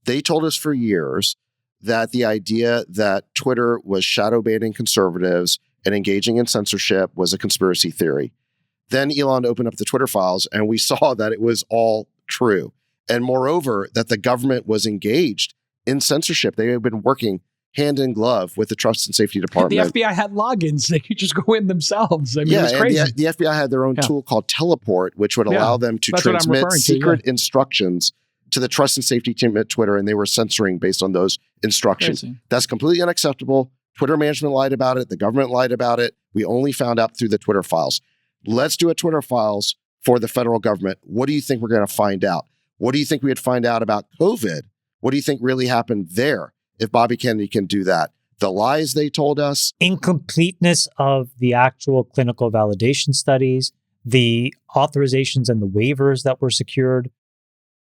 they told us for years that the idea that Twitter was shadow banning conservatives and engaging in censorship was a conspiracy theory. Then Elon opened up the Twitter files and we saw that it was all true. And moreover, that the government was engaged in censorship. They have been working hand in glove with the Trust and Safety Department. The FBI had logins. They could just go in themselves. I mean, it was crazy. And the FBI had their own tool called Teleport, which would allow them to transmit secret instructions to the Trust and Safety team at Twitter, and they were censoring based on those instructions. Crazy. That's completely unacceptable. Twitter management lied about it. The government lied about it. We only found out through the Twitter files. Let's do a Twitter files for the federal government. What do you think we're going to find out? What do you think we would find out about COVID? What do you think really happened there? If Bobby Kennedy can do that, the lies they told us, incompleteness of the actual clinical validation studies, the authorizations and the waivers that were secured,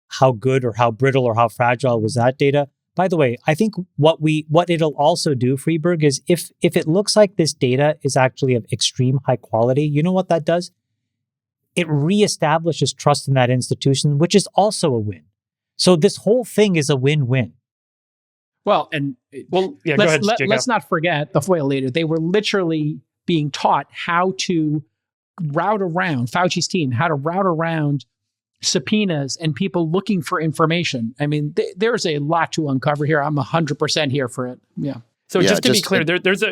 how good or how brittle or how fragile was that data? By the way, I think what it'll also do, Freeberg, is if it looks like this data is actually of extreme high quality, you know what that does? It reestablishes trust in that institution, which is also a win. So this whole thing is a win-win. Well, let's let's not forget the FOIA leader. They were literally being taught how to route around Fauci's team, how to route around subpoenas and people looking for information. I mean, there's a lot to uncover here. I'm 100% here for it. Yeah. So just to be clear, there's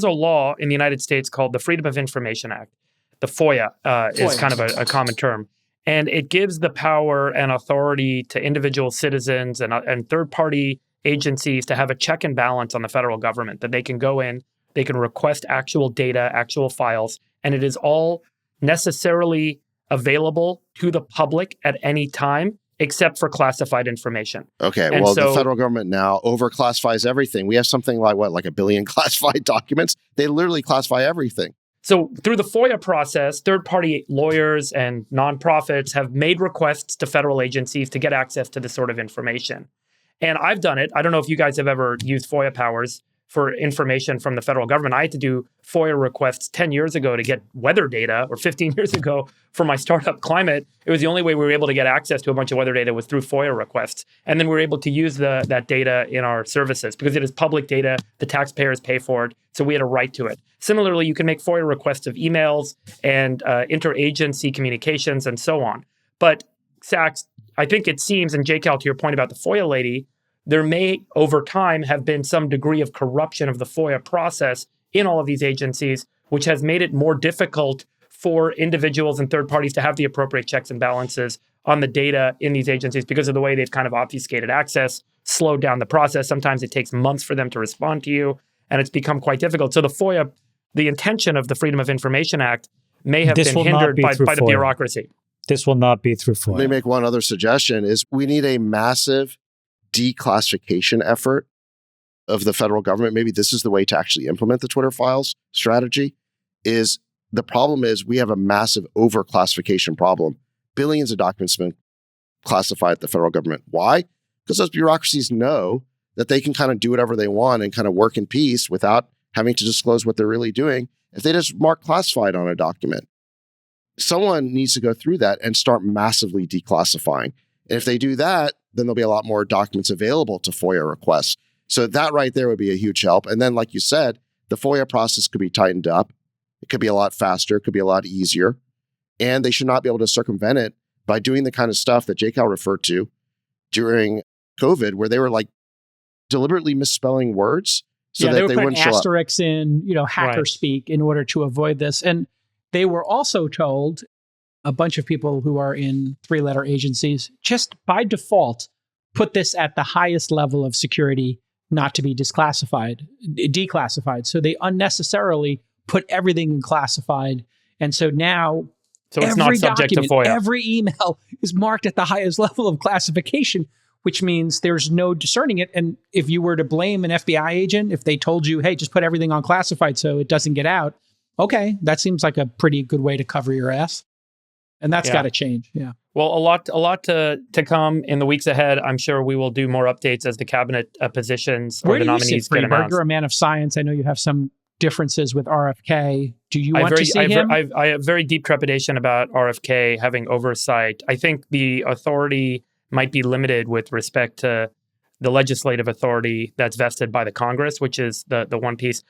a law in the United States called the Freedom of Information Act. The FOIA is kind of a common term. And it gives the power and authority to individual citizens and third-party agencies to have a check and balance on the federal government, that they can go in, they can request actual data, actual files, and it is all necessarily available to the public at any time, except for classified information. Okay, and the federal government now overclassifies everything. We have something like 1 billion classified documents? They literally classify everything. So through the FOIA process, third-party lawyers and nonprofits have made requests to federal agencies to get access to this sort of information. And I've done it. I don't know if you guys have ever used FOIA powers for information from the federal government. I had to do FOIA requests 10 years ago to get weather data, or 15 years ago for my startup Climate. It was the only way we were able to get access to a bunch of weather data was through FOIA requests. And then we were able to use that data in our services because it is public data. The taxpayers pay for it. So we had a right to it. Similarly, you can make FOIA requests of emails and interagency communications and so on. But Sachs, I think it seems, and JCal, to your point about the FOIA lady, there may, over time, have been some degree of corruption of the FOIA process in all of these agencies, which has made it more difficult for individuals and third parties to have the appropriate checks and balances on the data in these agencies because of the way they've kind of obfuscated access, slowed down the process. Sometimes it takes months for them to respond to you, and it's become quite difficult. So the FOIA, the intention of the Freedom of Information Act may have been hindered by the bureaucracy. This will not be through FOIA. Let me make one other suggestion is we need a massive declassification effort of the federal government, maybe this is the way to actually implement the Twitter files strategy, is the problem is we have a massive overclassification problem. Billions of documents have been classified at the federal government. Why? Because those bureaucracies know that they can kind of do whatever they want and kind of work in peace without having to disclose what they're really doing if they just mark classified on a document. Someone needs to go through that and start massively declassifying. And if they do that, then there'll be a lot more documents available to FOIA requests. So that right there would be a huge help. And then, like you said, the FOIA process could be tightened up. It could be a lot faster. It could be a lot easier. And they should not be able to circumvent it by doing the kind of stuff that J. Cal referred to during COVID, where they were like deliberately misspelling words so that they wouldn't show up. Asterisks in, hacker speak in order to avoid this. And they were also told, a bunch of people who are in 3-letter agencies, just by default, put this at the highest level of security, not to be declassified. So they unnecessarily put everything in classified. And so now it's not subject to FOIA. Every email is marked at the highest level of classification, which means there's no discerning it. And if you were to blame an FBI agent, if they told you, hey, just put everything on classified so it doesn't get out, okay, that seems like a pretty good way to cover your ass. And that's got to change. Yeah. Well, a lot to come in the weeks ahead. I'm sure we will do more updates as the cabinet positions or the nominees get announced. You're a man of science. I know you have some differences with RFK. Do you want to see him? I have very deep trepidation about RFK having oversight. I think the authority might be limited with respect to the legislative authority that's vested by the Congress, which is the one piece.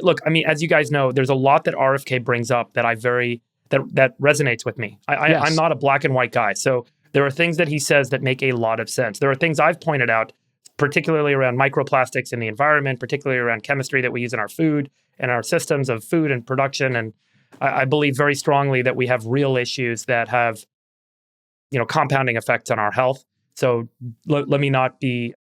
Look, as you guys know, there's a lot that RFK brings up that that resonates with me. I'm not a black and white guy. So there are things that he says that make a lot of sense. There are things I've pointed out, particularly around microplastics in the environment, particularly around chemistry that we use in our food and our systems of food and production. And I believe very strongly that we have real issues that have, compounding effects on our health. So let me not be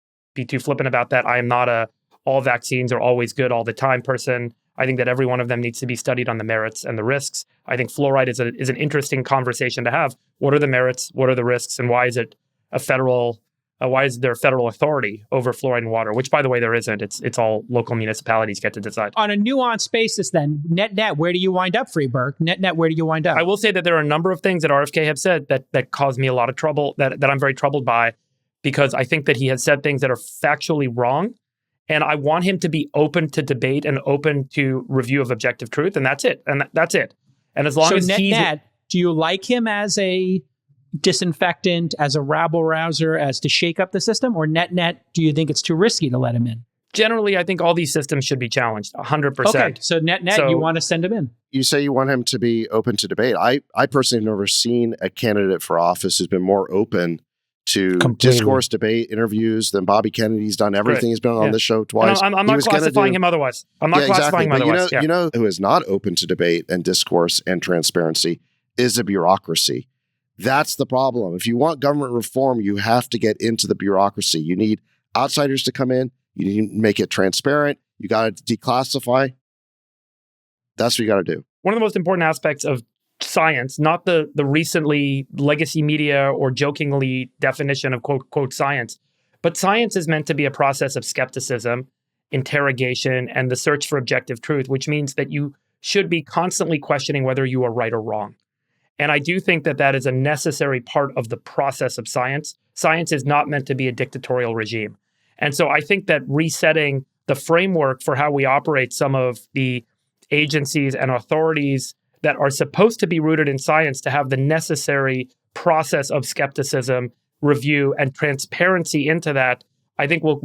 too flippant about that. I am not all vaccines are always good all the time person. I think that every one of them needs to be studied on the merits and the risks. I think fluoride is an interesting conversation to have. What are the merits? What are the risks? And why is it why is there a federal authority over fluoride in water? Which, by the way, there isn't. It's all local municipalities get to decide. On a nuanced basis, then, net, where do you wind up, Freeberg? Net, where do you wind up? I will say that there are a number of things that RFK have said that cause me a lot of trouble, that I'm very troubled by, because I think that he has said things that are factually wrong. And I want him to be open to debate and open to review of objective truth. And that's it. And that's it. And as long as net, do you like him as a disinfectant, as a rabble-rouser, as to shake up the system? Or net, do you think it's too risky to let him in? Generally, I think all these systems should be challenged, 100%. Okay, so net, you want to send him in? You say you want him to be open to debate. I personally have never seen a candidate for office who's been more open to discourse, debate, interviews than Bobby Kennedy's done. Everything he's been on this show twice. I'm not classifying him otherwise. I'm not classifying him otherwise. You know who is not open to debate and discourse and transparency is the bureaucracy. That's the problem. If you want government reform, you have to get into the bureaucracy. You need outsiders to come in. You need to make it transparent. You got to declassify. That's what you got to do. One of the most important aspects of science, not the recently legacy media or jokingly definition of quote science, but science is meant to be a process of skepticism, interrogation, and the search for objective truth, which means that you should be constantly questioning whether you are right or wrong. And I do think that is a necessary part of the process of science. Science is not meant to be a dictatorial regime. And so I think that resetting the framework for how we operate some of the agencies and authorities that are supposed to be rooted in science to have the necessary process of skepticism, review, and transparency into that, I think will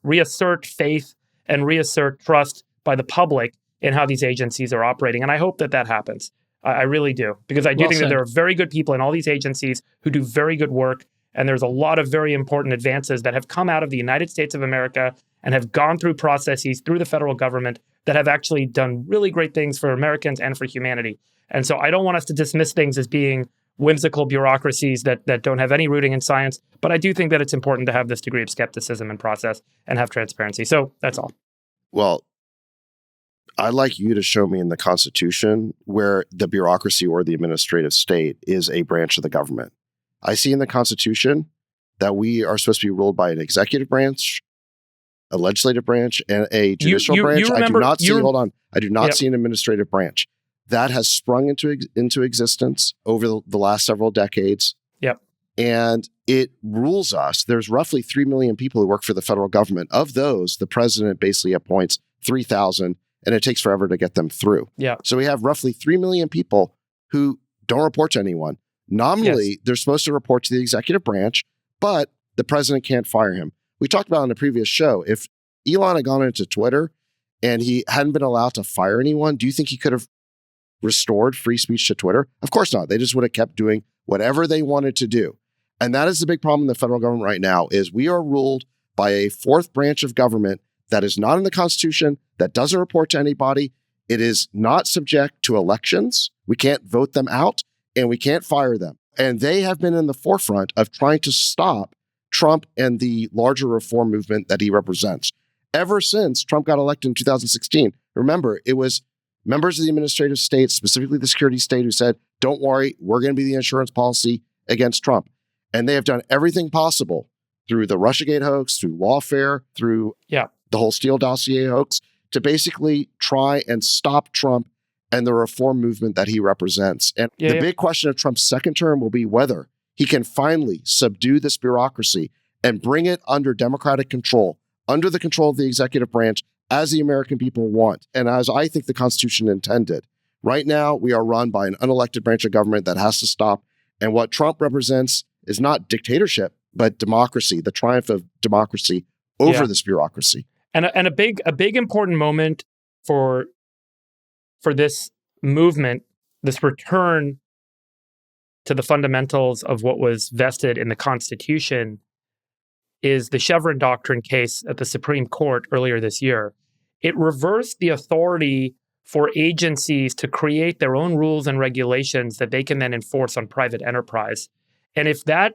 reassert faith and reassert trust by the public in how these agencies are operating. And I hope that happens. I really do, because I do think that there are very good people in all these agencies who do very good work. And there's a lot of very important advances that have come out of the United States of America and have gone through processes through the federal government that have actually done really great things for Americans and for humanity. And so I don't want us to dismiss things as being whimsical bureaucracies that don't have any rooting in science. But I do think that it's important to have this degree of skepticism and process and have transparency. So that's all. Well, I'd like you to show me in the Constitution where the bureaucracy or the administrative state is a branch of the government. I see in the Constitution that we are supposed to be ruled by an executive branch a legislative branch and a judicial branch. I do not see, hold on, I do not see an administrative branch. That has sprung into existence over the last several decades. Yep. And it rules us. There's roughly 3 million people who work for the federal government. Of those, the president basically appoints 3,000, and it takes forever to get them through. Yeah. So we have roughly 3 million people who don't report to anyone. Nominally, they're supposed to report to the executive branch, but the president can't fire him. We talked about in the previous show, if Elon had gone into Twitter and he hadn't been allowed to fire anyone, do you think he could have restored free speech to Twitter? Of course not. They just would have kept doing whatever they wanted to do. And that is the big problem in the federal government right now, is we are ruled by a fourth branch of government that is not in the Constitution, that doesn't report to anybody. It is not subject to elections. We can't vote them out and we can't fire them. And they have been in the forefront of trying to stop Trump and the larger reform movement that he represents. Ever since Trump got elected in 2016, remember, it was members of the administrative state, specifically the security state, who said, don't worry, we're going to be the insurance policy against Trump. And they have done everything possible through the Russiagate hoax, through lawfare, through the whole Steele dossier hoax, to basically try and stop Trump and the reform movement that he represents. And the big question of Trump's second term will be whether he can finally subdue this bureaucracy and bring it under Democratic control, under the control of the executive branch, as the American people want, and as I think the Constitution intended. Right now, we are run by an unelected branch of government that has to stop. And what Trump represents is not dictatorship, but democracy, the triumph of democracy over this bureaucracy. And a big important moment for this movement, this return to the fundamentals of what was vested in the Constitution, is the Chevron doctrine case at the Supreme Court earlier this year. It reversed the authority for agencies to create their own rules and regulations that they can then enforce on private enterprise. And if that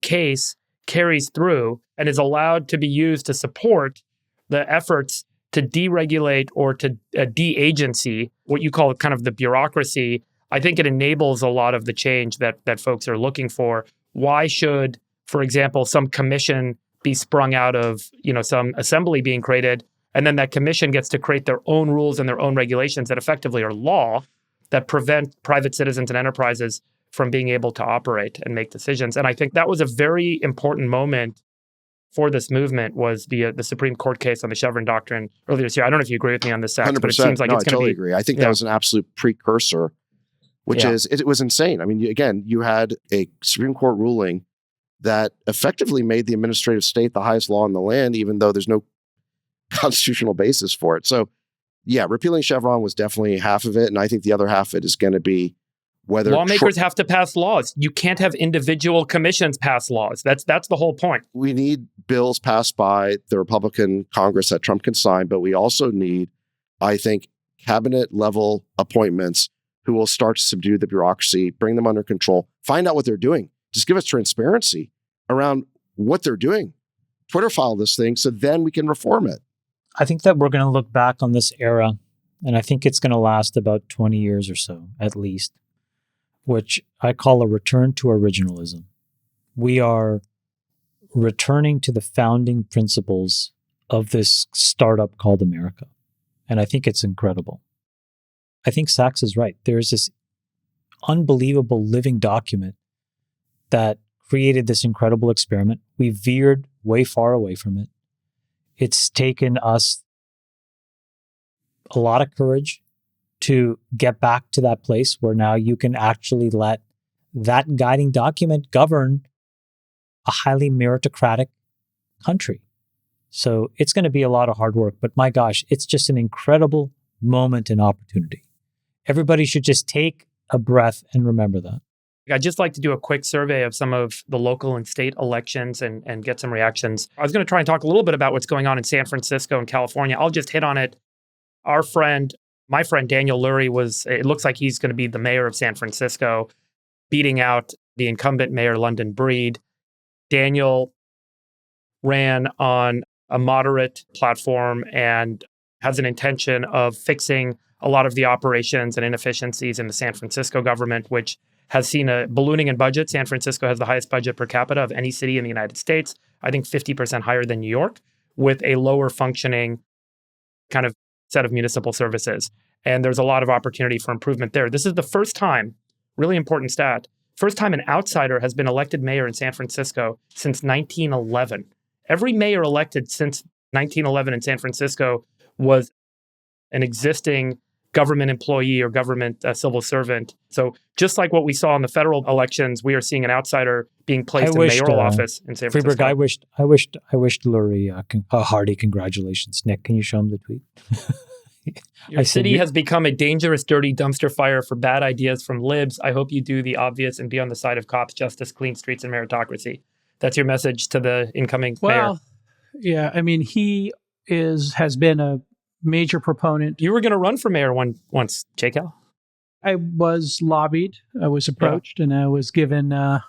case carries through and is allowed to be used to support the efforts to deregulate or to de-agency, what you call kind of the bureaucracy, I think it enables a lot of the change that folks are looking for. Why should, for example, some commission be sprung out of, some assembly being created, and then that commission gets to create their own rules and their own regulations that effectively are law that prevent private citizens and enterprises from being able to operate and make decisions? And I think that was a very important moment for this movement, was the Supreme Court case on the Chevron doctrine earlier this year. I don't know if you agree with me on this, 100%. But it seems like it's going to be... I totally agree. I think that was an absolute precursor, which is, it was insane. I mean, again, you had a Supreme Court ruling that effectively made the administrative state the highest law in the land, even though there's no constitutional basis for it. So, repealing Chevron was definitely half of it. And I think the other half of it is going to be whether lawmakers have to pass laws. You can't have individual commissions pass laws. That's the whole point. We need bills passed by the Republican Congress that Trump can sign, but we also need, I think, cabinet level appointments who will start to subdue the bureaucracy, bring them under control, find out what they're doing. Just give us transparency around what they're doing. Twitter file this thing so then we can reform it. I think that we're going to look back on this era, and I think it's going to last about 20 years or so, at least, which I call a return to originalism. We are returning to the founding principles of this startup called America. And I think it's incredible. I think Sachs is right. There's this unbelievable living document that created this incredible experiment. We veered way far away from it. It's taken us a lot of courage to get back to that place where now you can actually let that guiding document govern a highly meritocratic country. So it's going to be a lot of hard work, but my gosh, it's just an incredible moment and opportunity. Everybody should just take a breath and remember that. I'd just like to do a quick survey of some of the local and state elections and get some reactions. I was going to try and talk a little bit about what's going on in San Francisco and California. I'll just hit on it. My friend Daniel Lurie it looks like he's going to be the mayor of San Francisco, beating out the incumbent mayor, London Breed. Daniel ran on a moderate platform and has an intention of fixing a lot of the operations and inefficiencies in the San Francisco government, which has seen a ballooning in budget. San Francisco has the highest budget per capita of any city in the United States, I think 50% higher than New York, with a lower functioning kind of set of municipal services. And there's a lot of opportunity for improvement there. This is the first time, really important stat, first time an outsider has been elected mayor in San Francisco since 1911. Every mayor elected since 1911 in San Francisco was an existing government employee or government civil servant. So just like what we saw in the federal elections, we are seeing an outsider being placed in mayoral office in San Francisco. Freeberg, I wished Lurie a hearty congratulations. Nick, can you show him the tweet? Your city has become a dangerous, dirty dumpster fire for bad ideas from libs. I hope you do the obvious and be on the side of cops, justice, clean streets, and meritocracy. That's your message to the incoming mayor. Yeah, I mean, he has been a major proponent. You were going to run for mayor once, J-Cal. I was lobbied, I was approached, and I was given a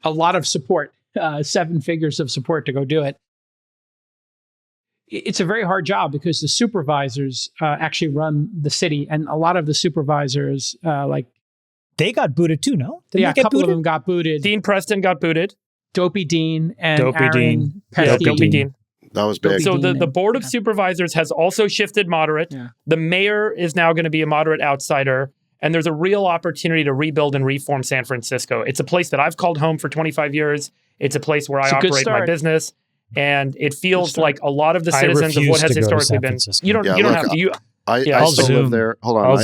lot of support, 7 figures of support to go do it. It's a very hard job because the supervisors actually run the city, and a lot of the supervisors, they got booted too, no? A couple of them got booted. Dean Preston got booted. Dopey Dean and Dopey Dean. Dopey Dean. That was big. So the Board of Supervisors has also shifted moderate. Yeah. The mayor is now going to be a moderate outsider. And there's a real opportunity to rebuild and reform San Francisco. It's a place that I've called home for 25 years. It's a place where I operate my business. And it feels like a lot of the citizens of what has historically been. You don't have to. I still live there. Hold on.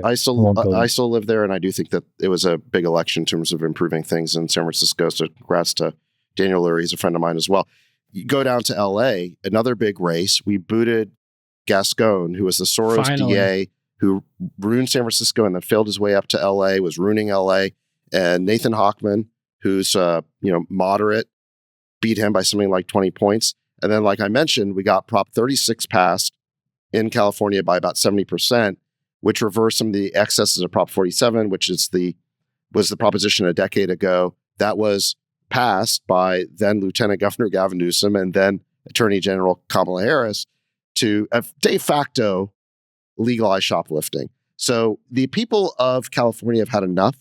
I still live there, and I do think that it was a big election in terms of improving things in San Francisco. So congrats to Daniel Lurie. He's a friend of mine as well. You go down to L.A., another big race. We booted Gascon, who was the Soros DA, who ruined San Francisco and then failed his way up to L.A., was ruining L.A. And Nathan Hochman, who's moderate, beat him by something like 20 points. And then, like I mentioned, we got Prop 36 passed in California by about 70%, which reversed some of the excesses of Prop 47, which was the proposition a decade ago. That was passed by then Lieutenant Governor Gavin Newsom and then Attorney General Kamala Harris to de facto legalize shoplifting. So the people of California have had enough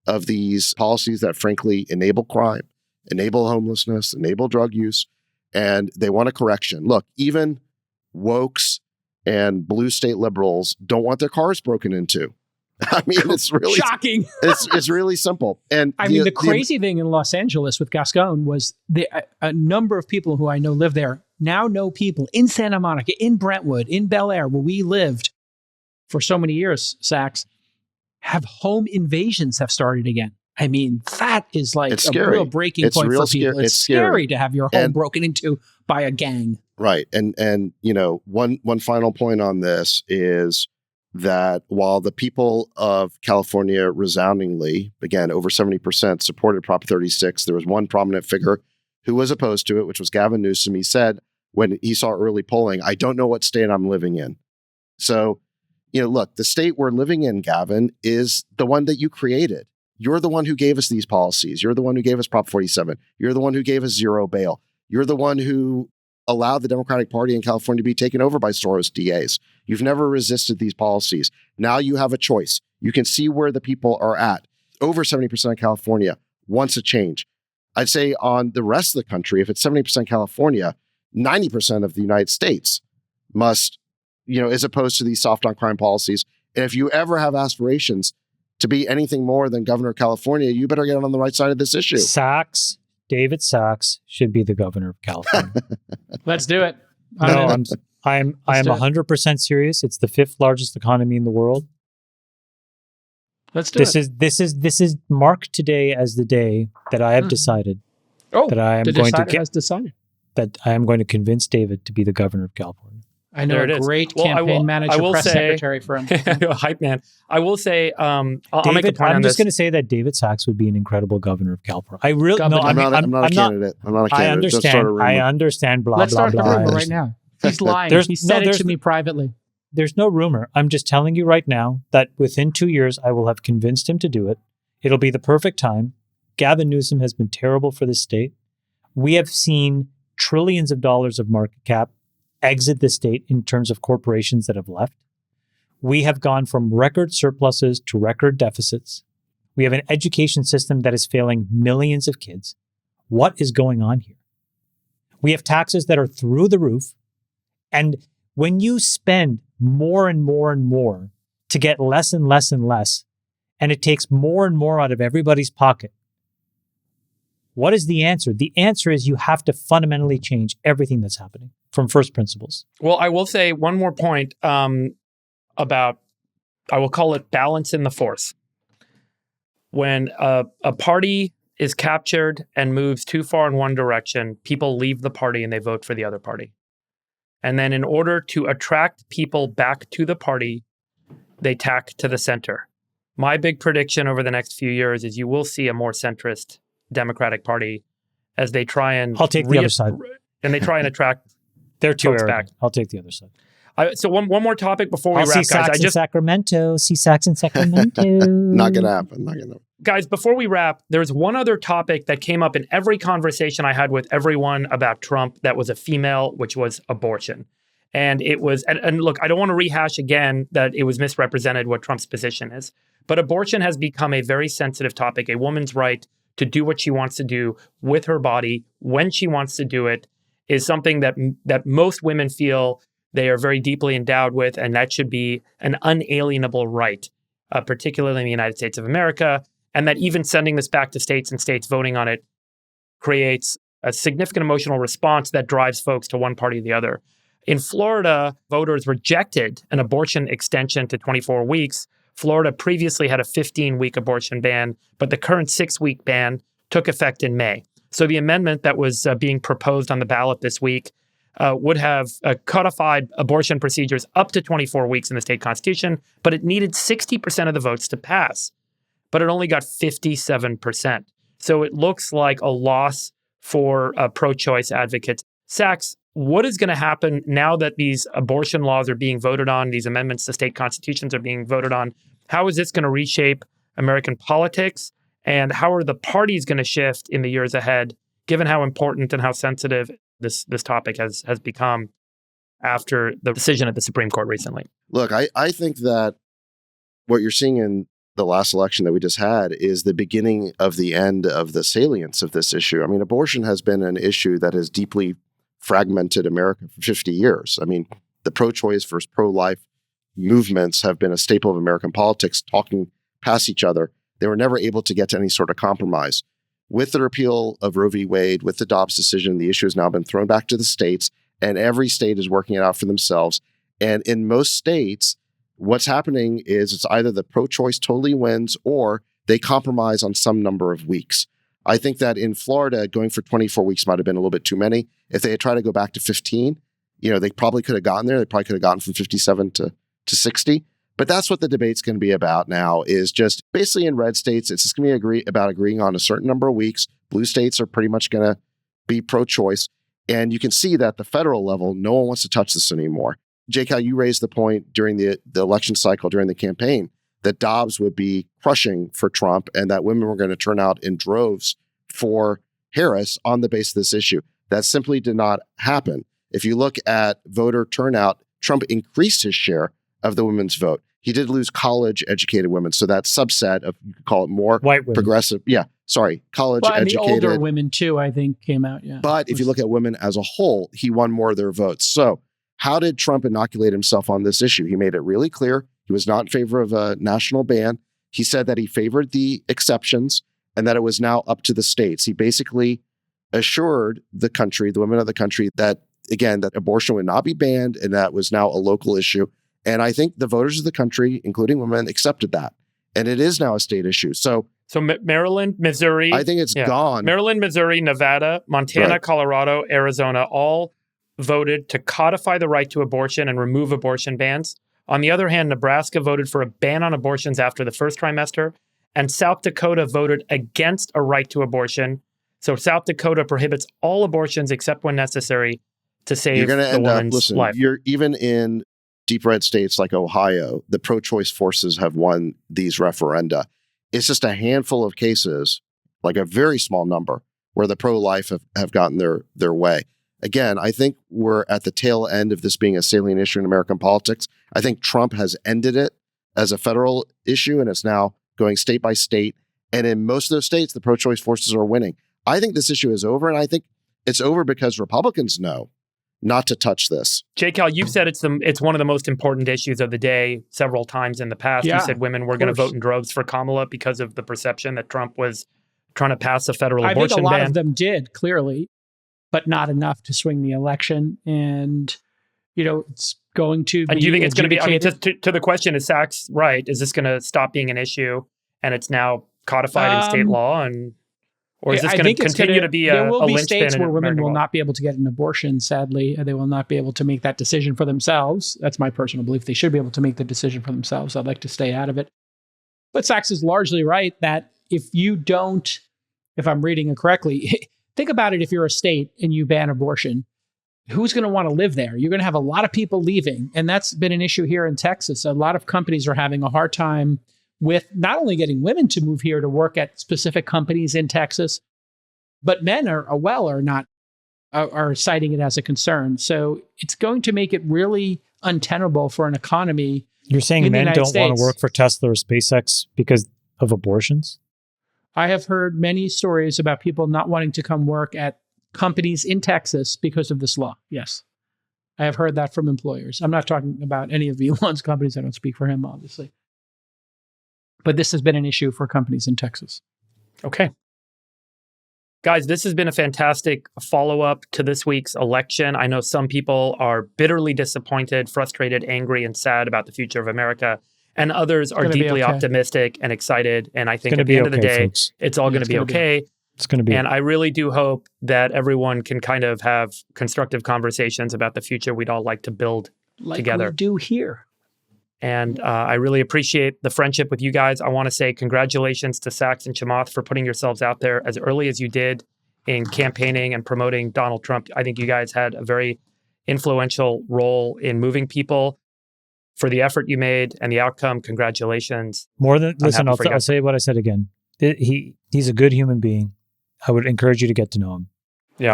of these policies that frankly enable crime, enable homelessness, enable drug use, and they want a correction. Look, even wokes and blue state liberals don't want their cars broken into. I mean, it's really shocking. It's really simple. And the crazy thing in Los Angeles with Gascon was a number of people who I know live there now know people in Santa Monica, in Brentwood, in Bel Air, where we lived for so many years, Sachs, have home invasions have started again. I mean, that is like a real breaking point for people. It's scary to have your home broken into by a gang. Right. And one final point on this is that while the people of California resoundingly, again, over 70% supported Prop 36, there was one prominent figure who was opposed to it, which was Gavin Newsom. He said when he saw early polling, I don't know what state I'm living in. So, look, the state we're living in, Gavin, is the one that you created. You're the one who gave us these policies. You're the one who gave us Prop 47. You're the one who gave us zero bail. You're the one who allowed the Democratic Party in California to be taken over by Soros DAs. You've never resisted these policies. Now you have a choice. You can see where the people are at. Over 70% of California wants a change. I'd say on the rest of the country, if it's 70% California, 90% of the United States must, is opposed to these soft on crime policies. And if you ever have aspirations to be anything more than governor of California, you better get on the right side of this issue. David Sachs should be the governor of California. Let's do it. I'm 100% serious. It's the 5th largest economy in the world. Let's do it. This is marked today as the day that I have decided that I am that I am going to convince David to be the governor of California. I know a great campaign manager, press secretary for him. Hype man. I will say, I'll make a point on this. I'm just going to say that David Sachs would be an incredible governor of California. I really I'm not a candidate. I'm not a candidate. I understand. Blah, Let's blah, start blah. the rumor right now. He's lying. He said it to me privately. There's no rumor. I'm just telling you right now that within 2 years, I will have convinced him to do it. It'll be the perfect time. Gavin Newsom has been terrible for the state. We have seen trillions of dollars of market cap exit the state in terms of corporations that have left. We have gone from record surpluses to record deficits. We have an education system that is failing millions of kids. What is going on here? We have taxes that are through the roof. And when you spend more and more and more to get less and less and less, and it takes more and more out of everybody's pocket, what is the answer? The answer is you have to fundamentally change everything that's happening from first principles. Well, I will say one more point about, I will call it balance in the force. When a party is captured and moves too far in one direction, people leave the party and they vote for the other party. And then in order to attract people back to the party, they tack to the center. My big prediction over the next few years is you will see a more centrist Democratic Party as they try and... I'll take the other side. And they try and attract They're too folks arrogant. back. I'll take the other side. So one more topic before we I'll wrap, see guys. Sachs in Sacramento. See Sachs in Sacramento. Not going to happen. Guys, before we wrap, there's one other topic that came up in every conversation I had with everyone about Trump that was a female, which was abortion. And it was, and look, I don't want to rehash again that it was misrepresented what Trump's position is, but abortion has become a very sensitive topic. A woman's right to do what she wants to do with her body when she wants to do it is something that most women feel they are very deeply endowed with, and that should be an unalienable right, particularly in the United States of America, and that even sending this back to states and states voting on it creates a significant emotional response that drives folks to one party or the other. In Florida, voters rejected an abortion extension to 24 weeks. Florida previously had a 15-week abortion ban, but the current 6-week ban took effect in May. So the amendment that was being proposed on the ballot this week would have codified abortion procedures up to 24 weeks in the state constitution, but it needed 60% of the votes to pass. But it only got 57%. So it looks like a loss for pro-choice advocates. Sachs, what is going to happen now that these abortion laws are being voted on, these amendments to state constitutions are being voted on? How is this going to reshape American politics? And how are the parties going to shift in the years ahead, given how important and how sensitive this topic has become after the decision at the Supreme Court recently? Look, I think that what you're seeing in the last election that we just had is the beginning of the end of the salience of this issue. I mean, abortion has been an issue that has deeply fragmented America for 50 years. I mean, the pro-choice versus pro-life movements have been a staple of American politics, talking past each other. They were never able to get to any sort of compromise. With the repeal of Roe v. Wade, with the Dobbs decision, the issue has now been thrown back to the states, and every state is working it out for themselves. And in most states, what's happening is it's either the pro-choice totally wins or they compromise on some number of weeks. I think that in Florida, going for 24 weeks might have been a little bit too many. If they had tried to go back to 15, they probably could have gotten there. They probably could have gotten from 57 to 60. But that's what the debate's going to be about now, is just basically in red states, it's just going to be about agreeing on a certain number of weeks. Blue states are pretty much going to be pro-choice. And you can see that at the federal level, no one wants to touch this anymore. Jake, how you raised the point during the election cycle, during the campaign, that Dobbs would be crushing for Trump and that women were going to turn out in droves for Harris on the basis of this issue. That simply did not happen. If you look at voter turnout, Trump increased his share of the women's vote. He did lose college-educated women, so that subset of, you could call it more white women. Progressive. Yeah, sorry, college-educated. And the older women too, I think, came out. Yeah. But if you look at women as a whole, he won more of their votes. So how did Trump inoculate himself on this issue? He made it really clear he was not in favor of a national ban. He said that he favored the exceptions and that it was now up to the states. He basically assured the country, the women of the country, that, again, that abortion would not be banned and that was now a local issue. And I think the voters of the country, including women, accepted that. And it is now a state issue. So Maryland, Missouri. I think it's gone. Maryland, Missouri, Nevada, Montana, Right. Colorado, Arizona, all voted to codify the right to abortion and remove abortion bans. On the other hand, Nebraska voted for a ban on abortions after the first trimester, and South Dakota voted against a right to abortion. So South Dakota prohibits all abortions except when necessary to save the woman's life. You're even in deep red states like Ohio, the pro-choice forces have won these referenda. It's just a handful of cases, like a very small number, where the pro-life have gotten their way. Again, I think we're at the tail end of this being a salient issue in American politics. I think Trump has ended it as a federal issue, and it's now going state by state. And in most of those states, the pro-choice forces are winning. I think this issue is over, and I think It's over because Republicans know not to touch this. J-Cal, you've said it's one of the most important issues of the day several times in the past. Yeah, you said women were going to vote in droves for Kamala because of the perception that Trump was trying to pass a federal abortion ban. I think a lot of them did, clearly, but not enough to swing the election. And, it's going to be. And do you think it's going to be, I mean, to the question, is Sachs right? Is this going to stop being an issue and it's now codified in state law? Or is this going to continue to be a linchpin? There will be states where women American will law? not be able to get an abortion, sadly. They will not be able to make that decision for themselves. That's my personal belief. They should be able to make the decision for themselves. I'd like to stay out of it. But Sachs is largely right that if I'm reading it correctly, think about it. If you're a state and you ban abortion, who's going to want to live there? You're going to have a lot of people leaving. And that's been an issue here in Texas. A lot of companies are having a hard time with not only getting women to move here to work at specific companies in Texas, but men are citing it as a concern. So it's going to make it really untenable for an economy. You're saying men don't want to work for Tesla or SpaceX because of abortions? I have heard many stories about people not wanting to come work at companies in Texas because of this law. Yes. I have heard that from employers. I'm not talking about any of Elon's companies. I don't speak for him, obviously. But this has been an issue for companies in Texas. Okay. Guys, this has been a fantastic follow-up to this week's election. I know some people are bitterly disappointed, frustrated, angry, and sad about the future of America. And others are deeply optimistic and excited. And I think at the end of the day, it's all going to be okay. It's going to be. And I really do hope that everyone can kind of have constructive conversations about the future we'd all like to build together. Like we do here. And I really appreciate the friendship with you guys. I want to say congratulations to Sachs and Chamath for putting yourselves out there as early as you did in campaigning and promoting Donald Trump. I think you guys had a very influential role in moving people. For the effort you made and the outcome, congratulations. More than, listen, I'll say what I said again. He's a good human being. I would encourage you to get to know him. Yeah.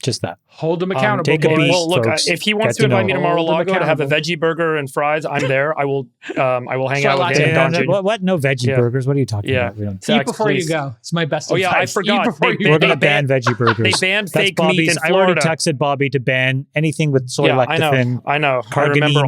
Just that. Hold him accountable. Take a piece, well, look, folks. If he wants to invite me to Mar-a-Lago to have a veggie burger and fries, I'm there. I will hang out with him. What? No veggie burgers? What are you talking about? Eat before you go. It's my best advice. Oh, yeah, I forgot. We're going to ban veggie burgers. They banned fake meat in Florida. I already texted Bobby to ban anything with soy lecithin. I know. I remember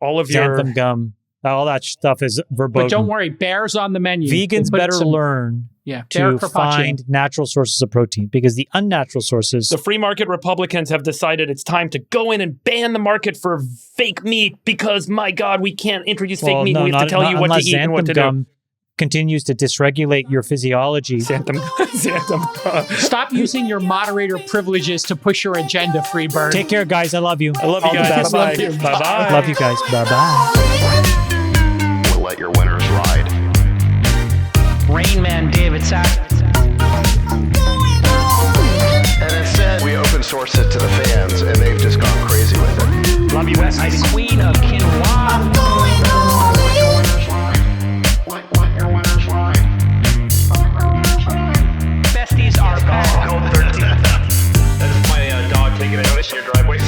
all of your... xanthan gum. All that stuff is verboten. But don't worry, bear's on the menu. Vegans better learn to find natural sources of protein, because the unnatural sources... The free market Republicans have decided it's time to go in and ban the market for fake meat because, my God, we can't introduce fake meat. We have to tell you what to eat and what to do. Continues to dysregulate your physiology. Xanthan. Stop using your moderator privileges to push your agenda, Freebird. Take care, guys. I love you. I love you guys. Bye-bye. Bye-bye. Love you guys. Bye-bye. Let your winners ride. Rain Man David Sack. And instead, we open source it to the fans, and they've just gone crazy with it. Love you, Bestie. Queen of Quinoa. Let your winners ride. Besties are back. Code 13. That is my dog taking a notice in your driveway.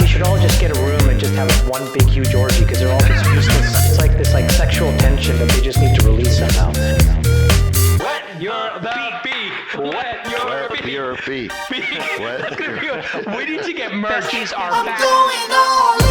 We should all just get a room and just have one big huge orgy, because they're all just useless. It's like this sexual tension that they just need to release somehow. Wet your beak. Wet your beak. Beak. That's gonna be good. We need to get merch. Besties are back.